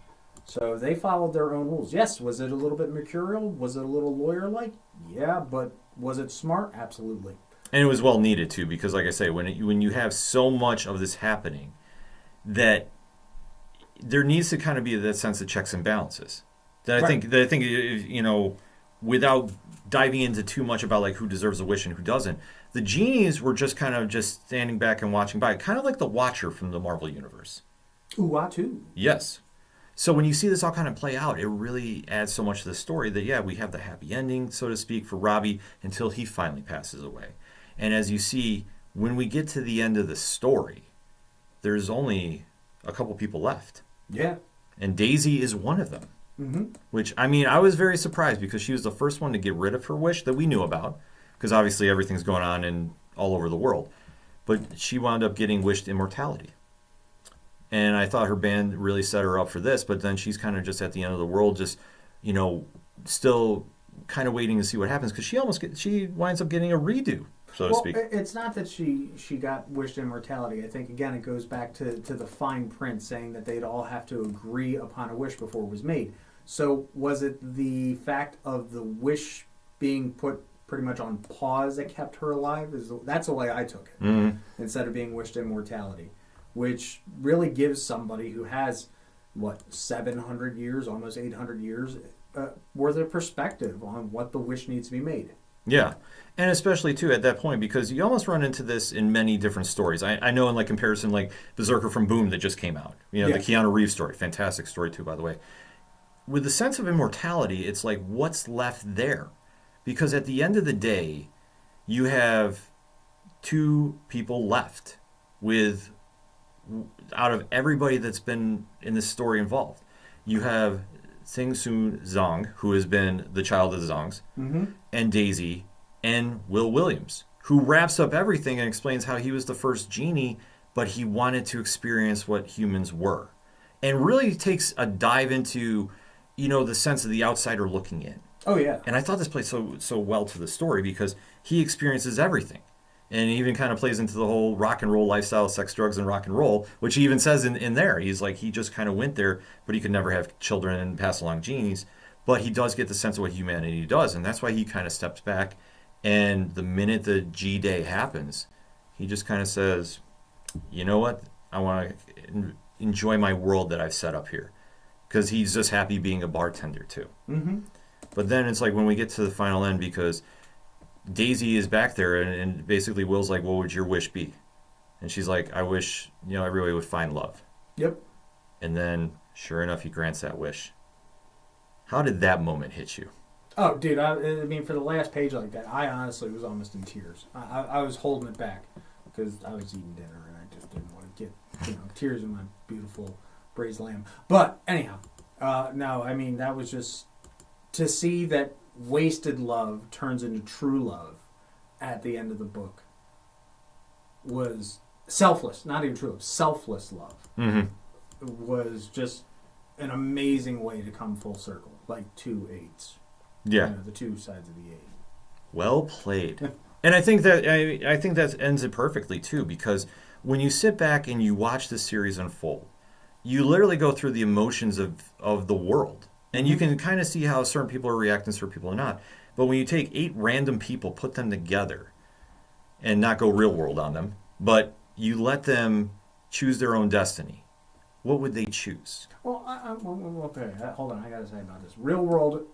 So they followed their own rules. Yes, was it a little bit mercurial? Was it a little lawyer-like? Yeah, but was it smart? Absolutely. And it was well needed too, because like I say, when you have so much of this happening, that there needs to kind of be that sense of checks and balances. That I think you know, without diving into too much about like who deserves a wish and who doesn't, the genies were just kind of just standing back and watching by, kind of like the Watcher from the Marvel universe. Uatu. Yes. So when you see this all kind of play out, it really adds so much to the story that, yeah, we have the happy ending, so to speak, for Robbie until he finally passes away. And as you see, when we get to the end of the story, there's only a couple people left. Yeah. And Daisy is one of them. Mm-hmm. Which, I mean, I was very surprised because she was the first one to get rid of her wish that we knew about, because obviously everything's going on in all over the world. But she wound up getting wished immortality. And I thought her band really set her up for this, but then she's kind of just at the end of the world, just, you know, still kind of waiting to see what happens, because she winds up getting a redo, so to speak. It's not that she got wished immortality. I think, again, it goes back to the fine print saying that they'd all have to agree upon a wish before it was made. So was it the fact of the wish being put pretty much on pause that kept her alive? That's the way I took it, instead of being wished immortality, which really gives somebody who has, 700 years, almost 800 years, worth of perspective on what the wish needs to be made. Yeah, and especially, too, at that point, because you almost run into this in many different stories. I know in like comparison, like Berserker from Boom that just came out. You know, the Keanu Reeves story. Fantastic story, too, by the way. With the sense of immortality, it's like, what's left there? Because at the end of the day, you have two people left out of everybody that's been in this story involved. You have Sing Su Zong, who has been the child of the Zongs, and Daisy, and Will Williams, who wraps up everything and explains how he was the first genie, but he wanted to experience what humans were. And really takes a dive into, you know, the sense of the outsider looking in. Oh, yeah. And I thought this played so well to the story because he experiences everything. And he even kind of plays into the whole rock and roll lifestyle, sex, drugs, and rock and roll, which he even says in there. He's like, he just kind of went there, but he could never have children and pass along genies. But he does get the sense of what humanity does, and that's why he kind of steps back. And the minute the G-Day happens, he just kind of says, you know what? I want to enjoy my world that I've set up here. Because he's just happy being a bartender, too. Mm-hmm. But then it's like when we get to the final end, because Daisy is back there, and basically Will's like, what would your wish be? And she's like, I wish, you know, everybody would find love. Yep. And then, sure enough, he grants that wish. How did that moment hit you? Oh, dude, I mean, for the last page like that, I honestly was almost in tears. I was holding it back because I was eating dinner, and I just didn't want to get, tears in my beautiful braised lamb. But, anyhow, no, I mean, that was just, to see that wasted love turns into true love at the end of the book was selfless, not even true love, selfless love. Was just an amazing way to come full circle, like 2 8s. Yeah. The two sides of the 8. Well played. And I think that ends it perfectly too, because when you sit back and you watch this series unfold, you literally go through the emotions of the world. And you can kind of see how certain people are reacting, certain people are not. But when you take 8 random people, put them together, and not go real world on them, but you let them choose their own destiny, what would they choose? Well, okay, hold on, I gotta say about this. Real world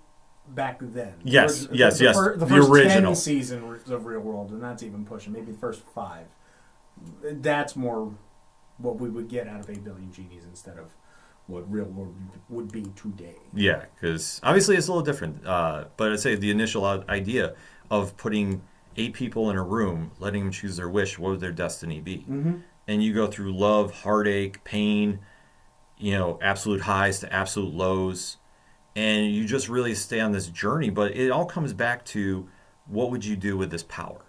back then. Yes. The first original 10 seasons of Real World, and that's even pushing, maybe the first 5. That's more what we would get out of 8 Billion Genies instead of what Real World would be today. Yeah, because obviously it's a little different. But I'd say the initial idea of putting 8 people in a room, letting them choose their wish, what would their destiny be? And you go through love, heartache, pain, absolute highs to absolute lows. And you just really stay on this journey. But it all comes back to what would you do with this power?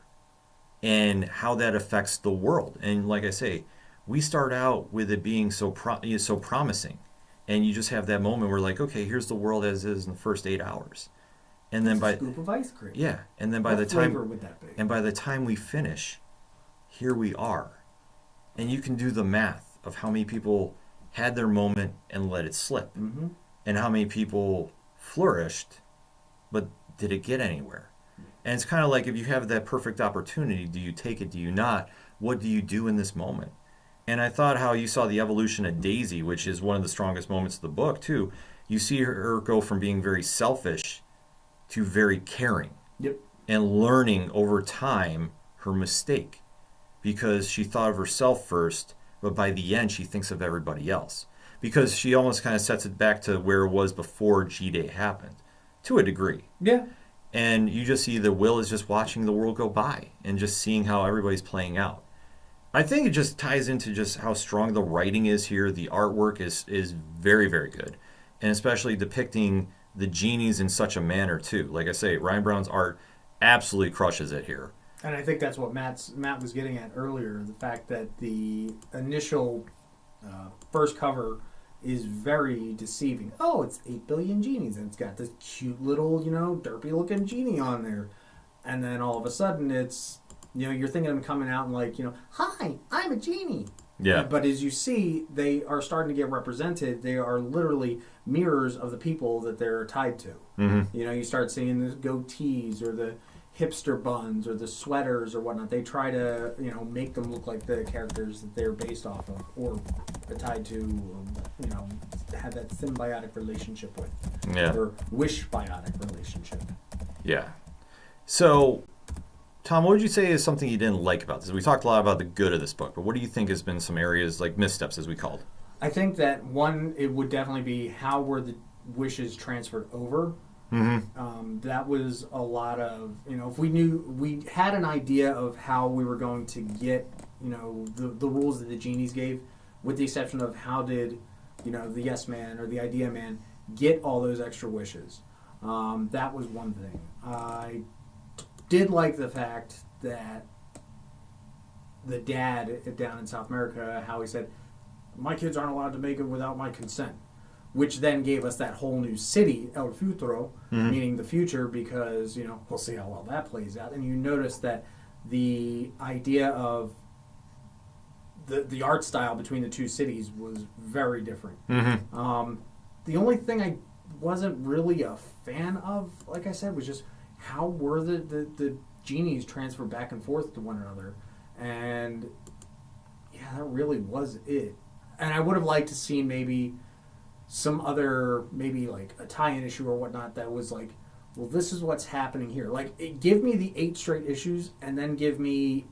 And how that affects the world. And like I say, we start out with it being so promising. and you just have that moment where like, okay, here's the world as is in the first 8 hours, and then It's by a scoop of ice cream. yeah, and then by What the time flavor would that be? and by the time we finish, here we are, and you can do the math of how many people had their moment and let it slip, Mm-hmm. and how many people flourished, but did it get anywhere? And it's kind of like, if you have that perfect opportunity, do you take it? Do you not? What do you do in this moment? And I thought how you saw the evolution of Daisy, which is one of the strongest moments of the book, too. You see her go from being very selfish to very caring, Yep. and learning over time her mistake, because she thought of herself first, but by the end she thinks of everybody else, because she almost kind of sets it back to where it was before G-Day happened, to a degree. Yeah. And you just see that Will is just watching the world go by and just seeing how everybody's playing out. I think it just ties into just how strong the writing is here. The artwork is very, very good, and especially depicting the genies in such a manner too. Like I say, Ryan Browne's art absolutely crushes it here. And I think that's what Matt was getting at earlier. The fact that the initial first cover is very deceiving. Oh, it's 8 billion genies, and it's got this cute little, derpy looking genie on there. And then all of a sudden it's, you're thinking of them coming out and like, hi, I'm a genie. Yeah. But as you see, they are starting to get represented. They are literally mirrors of the people that they're tied to. Mm-hmm. You start seeing the goatees or the hipster buns or the sweaters or whatnot. They try to, make them look like the characters that they're based off of or tied to, have that symbiotic relationship with. Yeah. Or wish-biotic relationship. Yeah. So, Tom, what would you say is something you didn't like about this? We talked a lot about the good of this book, but what do you think has been some areas, like missteps, as we called? I think that one, it would definitely be how were the wishes transferred over. Mm-hmm. That was a lot of, if we had an idea of how we were going to get, the rules that the genies gave, with the exception of how did, the yes man or the idea man get all those extra wishes. That was one thing. I did like the fact that the dad down in South America, how he said, my kids aren't allowed to make it without my consent, which then gave us that whole new city, El Futuro, meaning the future, because, we'll see how well that plays out. And you notice that the idea of the art style between the two cities was very different. Mm-hmm. The only thing I wasn't really a fan of, like I said, was just how were the genies transferred back and forth to one another. And, yeah, that really was it. And I would have liked to see maybe some other, maybe like a tie-in issue or whatnot that was like, well, this is what's happening here. Like, give me the 8 straight issues and then give me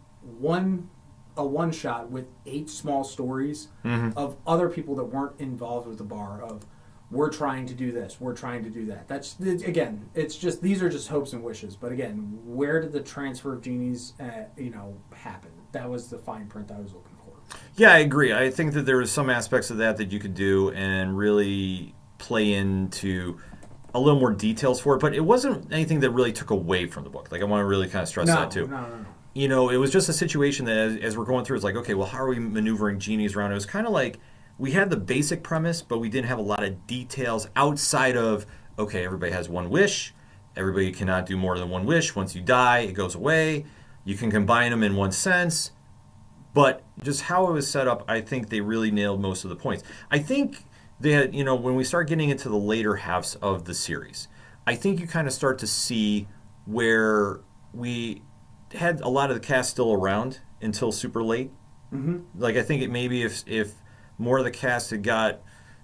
a one-shot with 8 small stories of other people that weren't involved with the bar of, we're trying to do this, we're trying to do that. That's, again, it's just, these are just hopes and wishes. But again, where did the transfer of genies, happen? That was the fine print I was looking for. Yeah, I agree. I think that there was some aspects of that you could do and really play into a little more details for it, but it wasn't anything that really took away from the book. Like, I want to really kind of stress that too. No. It was just a situation that as we're going through, it's like, okay, well, how are we maneuvering genies around? It was kind of like we had the basic premise, but we didn't have a lot of details outside of, okay, everybody has one wish. Everybody cannot do more than one wish. Once you die, it goes away. You can combine them in one sense. But just how it was set up, I think they really nailed most of the points. I think they had, when we start getting into the later halves of the series, I think you kind of start to see where we had a lot of the cast still around until super late. Mm-hmm. Like, I think it maybe if more of the cast had got,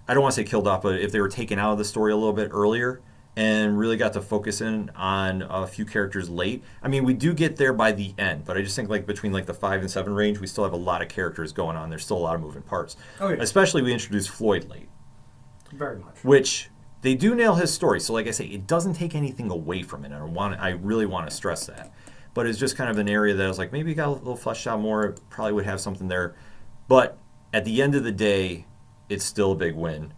I don't want to say killed off, but if they were taken out of the story a little bit earlier and really got to focus in on a few characters late. I mean, we do get there by the end, but I just think like between like the 5 and 7 range, we still have a lot of characters going on. There's still a lot of moving parts. Oh, yeah. Especially we introduced Floyd late. Very much. Which they do nail his story. So like I say, it doesn't take anything away from it. I really want to stress that. But it's just kind of an area that I was like, maybe it got a little fleshed out more. It probably would have something there. But at the end of the day, it's still a big win.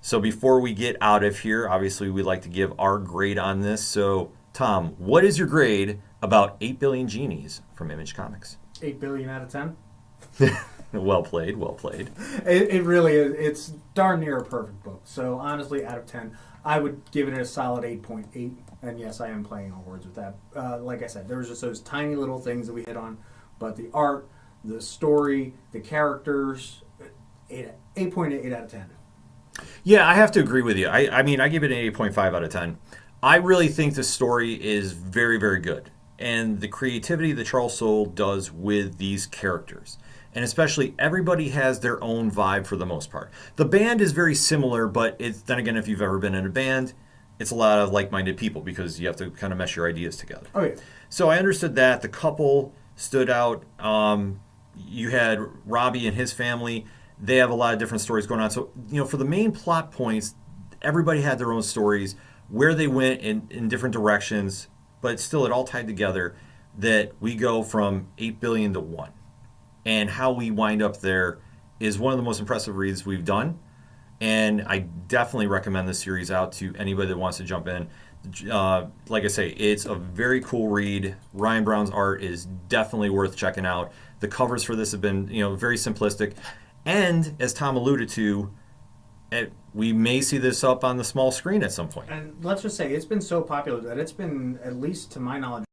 So before we get out of here, obviously we'd like to give our grade on this. So, Tom, what is your grade about 8 Billion Genies from Image Comics? 8 billion out of 10? Well played, well played. It really is. It's darn near a perfect book. So honestly, out of 10, I would give it a solid 8.8. And yes, I am playing on words with that. Like I said, there was just those tiny little things that we hit on, but the art, the story, the characters, 8.8 out of 10. Yeah, I have to agree with you. I mean, I give it an 8.5 out of 10. I really think the story is very, very good. And the creativity that Charles Soule does with these characters. And especially, everybody has their own vibe for the most part. The band is very similar, but then again, if you've ever been in a band, it's a lot of like-minded people because you have to kind of mesh your ideas together. Oh, yeah. So I understood that. The couple stood out. You had Robbie and his family. They have a lot of different stories going on. So, for the main plot points, everybody had their own stories, where they went in different directions, but still it all tied together that we go from 8 billion to 1. And how we wind up there is one of the most impressive reads we've done. And I definitely recommend this series out to anybody that wants to jump in. Like I say, it's a very cool read. Ryan Browne's art is definitely worth checking out. The covers for this have been, very simplistic. And as Tom alluded to, we may see this up on the small screen at some point. And let's just say it's been so popular that it's been, at least to my knowledge,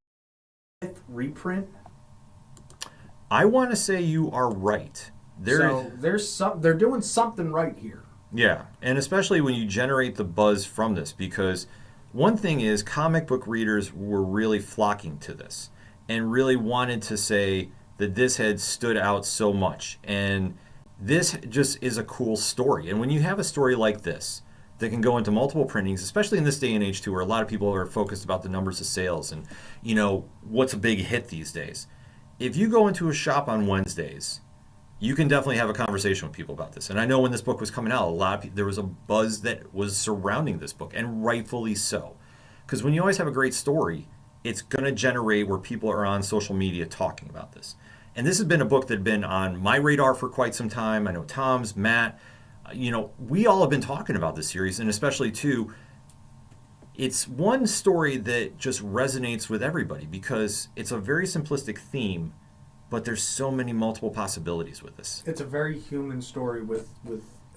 fifth reprint. I want to say you are right. They're doing something right here. Yeah, and especially when you generate the buzz from this, because one thing is comic book readers were really flocking to this and really wanted to say that this had stood out so much. And this just is a cool story. And when you have a story like this that can go into multiple printings, especially in this day and age too, where a lot of people are focused about the numbers of sales and, what's a big hit these days. If you go into a shop on Wednesdays, you can definitely have a conversation with people about this. And I know when this book was coming out, there was a buzz that was surrounding this book, and rightfully so. Because when you always have a great story, it's going to generate where people are on social media talking about this. And this has been a book that had been on my radar for quite some time. I know Tom's, Matt, we all have been talking about this series, and especially too, it's one story that just resonates with everybody because it's a very simplistic theme, but there's so many multiple possibilities with this. It's a very human story with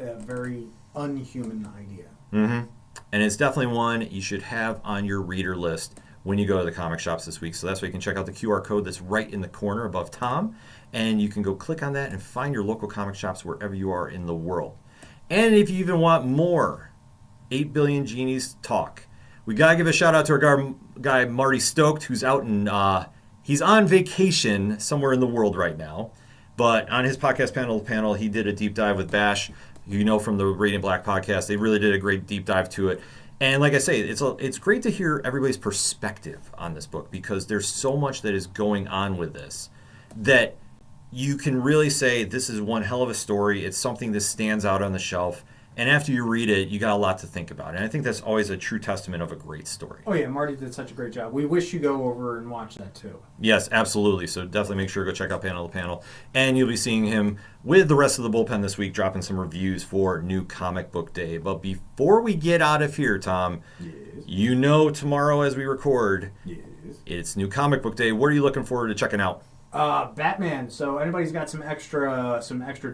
a very unhuman idea. Mm-hmm. And it's definitely one you should have on your reader list when you go to the comic shops this week. So that's why you can check out the QR code that's right in the corner above Tom, and you can go click on that and find your local comic shops wherever you are in the world. And if you even want more 8 Billion Genies talk, we got to give a shout out to our guy Marty Stoked, who's out in, he's on vacation somewhere in the world right now. But on his podcast panel, he did a deep dive with Bash, from the Radiant Black podcast. They really did a great deep dive to it. And like I say, it's great to hear everybody's perspective on this book because there's so much that is going on with this that you can really say this is one hell of a story. It's something that stands out on the shelf. And after you read it, you got a lot to think about. And I think that's always a true testament of a great story. Oh, yeah, Marty did such a great job. We wish you go over and watch that, too. Yes, absolutely. So definitely make sure to go check out Panel to Panel. And you'll be seeing him with the rest of the bullpen this week, dropping some reviews for New Comic Book Day. But before we get out of here, Tom, yes. Tomorrow as we record, yes, it's New Comic Book Day. What are you looking forward to checking out? Batman. So anybody's got some extra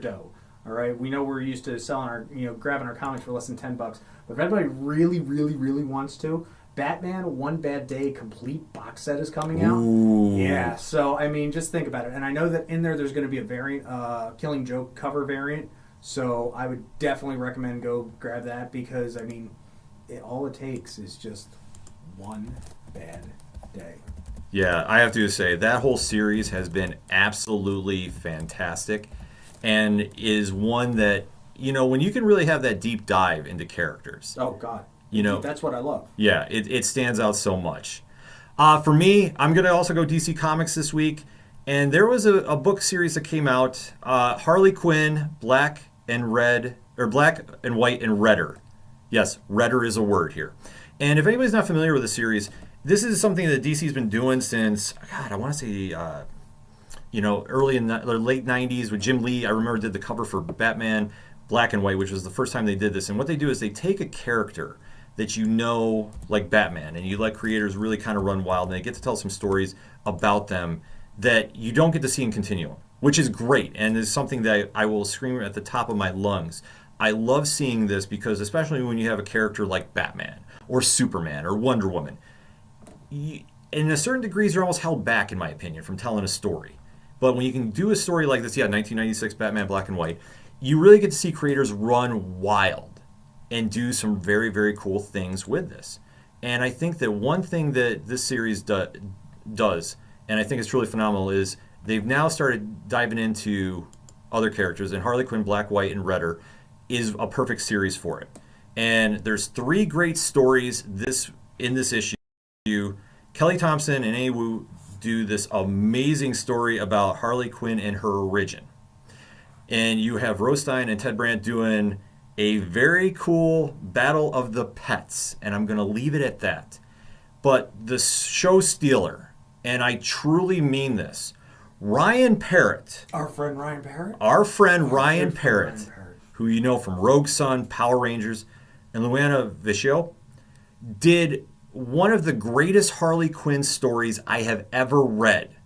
dough. All right, we know we're used to selling our, grabbing our comics for less than $10. But if anybody really, really, really wants to, Batman One Bad Day complete box set is coming out. Ooh. Yeah, so just think about it. And I know that in there's going to be a variant, Killing Joke cover variant. So I would definitely recommend go grab that because all it takes is just one bad day. Yeah, I have to say that whole series has been absolutely fantastic. And is one that, when you can really have that deep dive into characters. Oh, God. That's what I love. Yeah, it stands out so much. For me, I'm going to also go DC Comics this week. And there was a book series that came out, Harley Quinn, Black and White and Redder. Yes, Redder is a word here. And if anybody's not familiar with the series, this is something that DC's been doing since, I want to say... early in the late 90s with Jim Lee. I remember did the cover for Batman Black and White, which was the first time they did this. And what they do is they take a character that like Batman, and you let creators really kind of run wild, and they get to tell some stories about them that you don't get to see in Continuum. which is great and is something that I will scream at the top of my lungs. I love seeing this because, especially when you have a character like Batman or Superman or Wonder Woman, in a certain degrees, you're almost held back, in my opinion, from telling a story. But when you can do a story like this, 1996 Batman Black and White, you really get to see creators run wild and do some very, very cool things with this. And I think that one thing that this series does, and I think it's truly phenomenal, is they've now started diving into other characters, and Harley Quinn, Black, White, and Redder is a perfect series for it. And there's 3 great stories in this issue. Kelly Thompson and A. Wu do this amazing story about Harley Quinn and her origin. And you have Rostein and Ted Brandt doing a very cool Battle of the Pets, and I'm going to leave it at that. But the show stealer, and I truly mean this, Ryan Parrott. Our friend Ryan Parrott? Our friend Ryan Parrott, who you know from Rogue Sun, Power Rangers, and Luana Vicio, did one of the greatest Harley Quinn stories I have ever read.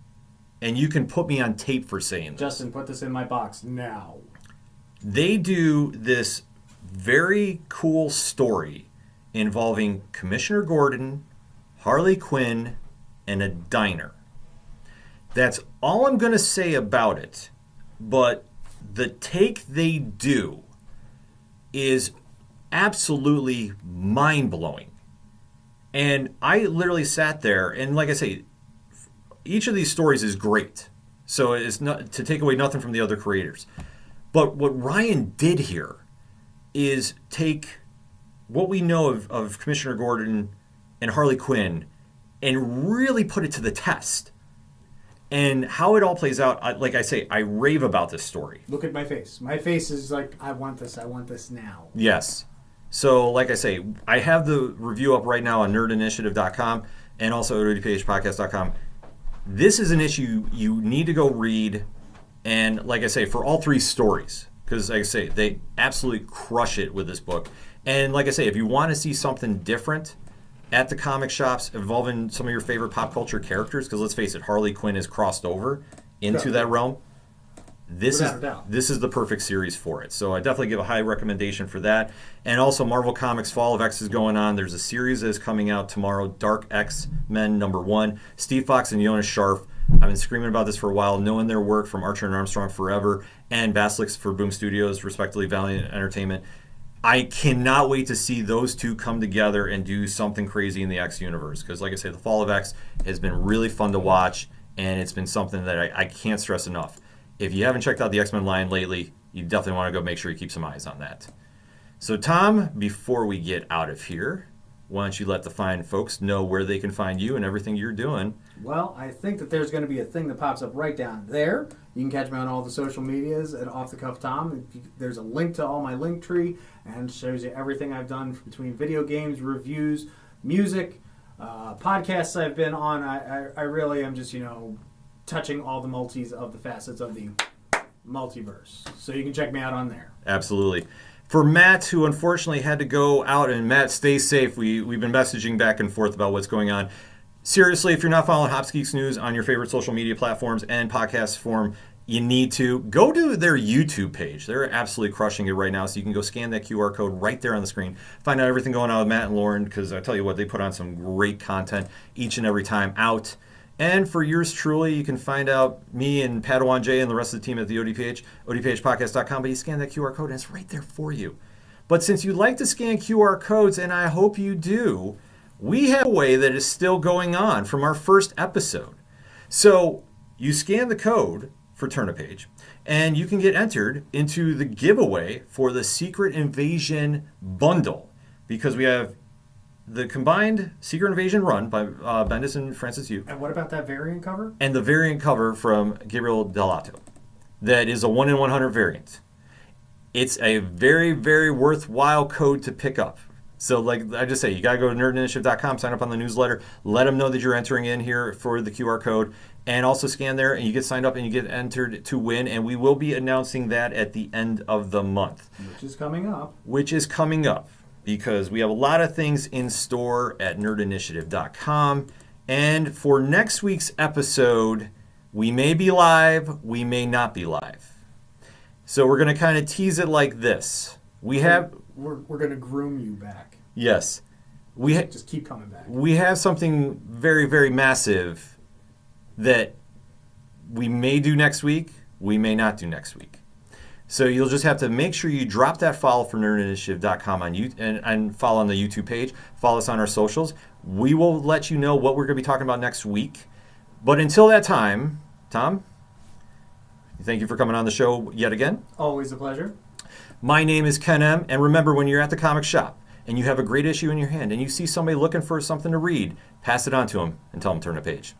And you can put me on tape for saying this. Justin, put this in my box now. They do this very cool story involving Commissioner Gordon, Harley Quinn, and a diner. That's all I'm going to say about it. But the take they do is absolutely mind-blowing. And I literally sat there, and like I say, each of these stories is great. So it's not to take away nothing from the other creators. But what Ryan did here is take what we know of Commissioner Gordon and Harley Quinn and really put it to the test. And how it all plays out, like I say, I rave about this story. Look at my face. My face is like, I want this now. Yes. So, like I say, I have the review up right now on nerdinitiative.com and also at odphpodcast.com. This is an issue you need to go read. And like I say, for all 3 stories, because like I say, they absolutely crush it with this book. And like I say, if you want to see something different at the comic shops involving some of your favorite pop culture characters, because let's face it, Harley Quinn is crossed over into that realm. This is the perfect series for it. So I definitely give a high recommendation for that. And also Marvel Comics Fall of X is going on. There's a series that is coming out tomorrow, Dark X-Men #1. Steve Fox and Jonas Scharf. I've been screaming about this for a while, knowing their work from Archer and Armstrong Forever and Basilix for Boom Studios, respectively, Valiant Entertainment. I cannot wait to see those 2 come together and do something crazy in the X universe. Because like I say, the Fall of X has been really fun to watch, and it's been something that I can't stress enough. If you haven't checked out the X-Men line lately, you definitely want to go make sure you keep some eyes on that. So Tom, before we get out of here, why don't you let the fine folks know where they can find you and everything you're doing? Well, I think that there's going to be a thing that pops up right down there. You can catch me on all the social medias at Off the Cuff Tom. There's a link to all my link tree and shows you everything I've done between video games, reviews, music, podcasts I've been on. I really am just, touching all the multis of the facets of the multiverse. So you can check me out on there. Absolutely. For Matt, who unfortunately had to go out, and Matt, stay safe. We've been messaging back and forth about what's going on. Seriously, if you're not following Hops Geeks News on your favorite social media platforms and podcast form, you need to go to their YouTube page. They're absolutely crushing it right now, so you can go scan that QR code right there on the screen. Find out everything going on with Matt and Lauren, because I tell you what, they put on some great content each and every time out. And for yours truly, you can find out me and Padawan Jay and the rest of the team at the ODPH, odphpodcast.com, but you scan that QR code and it's right there for you. But since you like to scan QR codes, and I hope you do, we have a way that is still going on from our first episode. So you scan the code for Turn a Page, and you can get entered into the giveaway for the Secret Invasion bundle, because we have the combined Secret Invasion run by Bendis and Francis Yu. And what about that variant cover? And the variant cover from Gabriel Delato. That is a 1 in 100 variant. It's a very, very worthwhile code to pick up. So like I just say, you got to go to nerdinitiative.com, sign up on the newsletter, let them know that you're entering in here for the QR code, and also scan there, and you get signed up and you get entered to win. And we will be announcing that at the end of the month. Which is coming up. Because we have a lot of things in store at nerdinitiative.com. And for next week's episode, We may be live, we may not be live. So we're going to kind of tease it like this. We're going to groom you back. Yes. Just keep coming back. We have something very, very massive that we may do next week, we may not do next week. So you'll just have to make sure you drop that follow for nerdinitiative.com on YouTube and follow on the YouTube page. Follow us on our socials. We will let you know what we're going to be talking about next week. But until that time, Tom, thank you for coming on the show yet again. Always a pleasure. My name is Ken M. And remember, when you're at the comic shop and you have a great issue in your hand and you see somebody looking for something to read, pass it on to them and tell them to turn a page.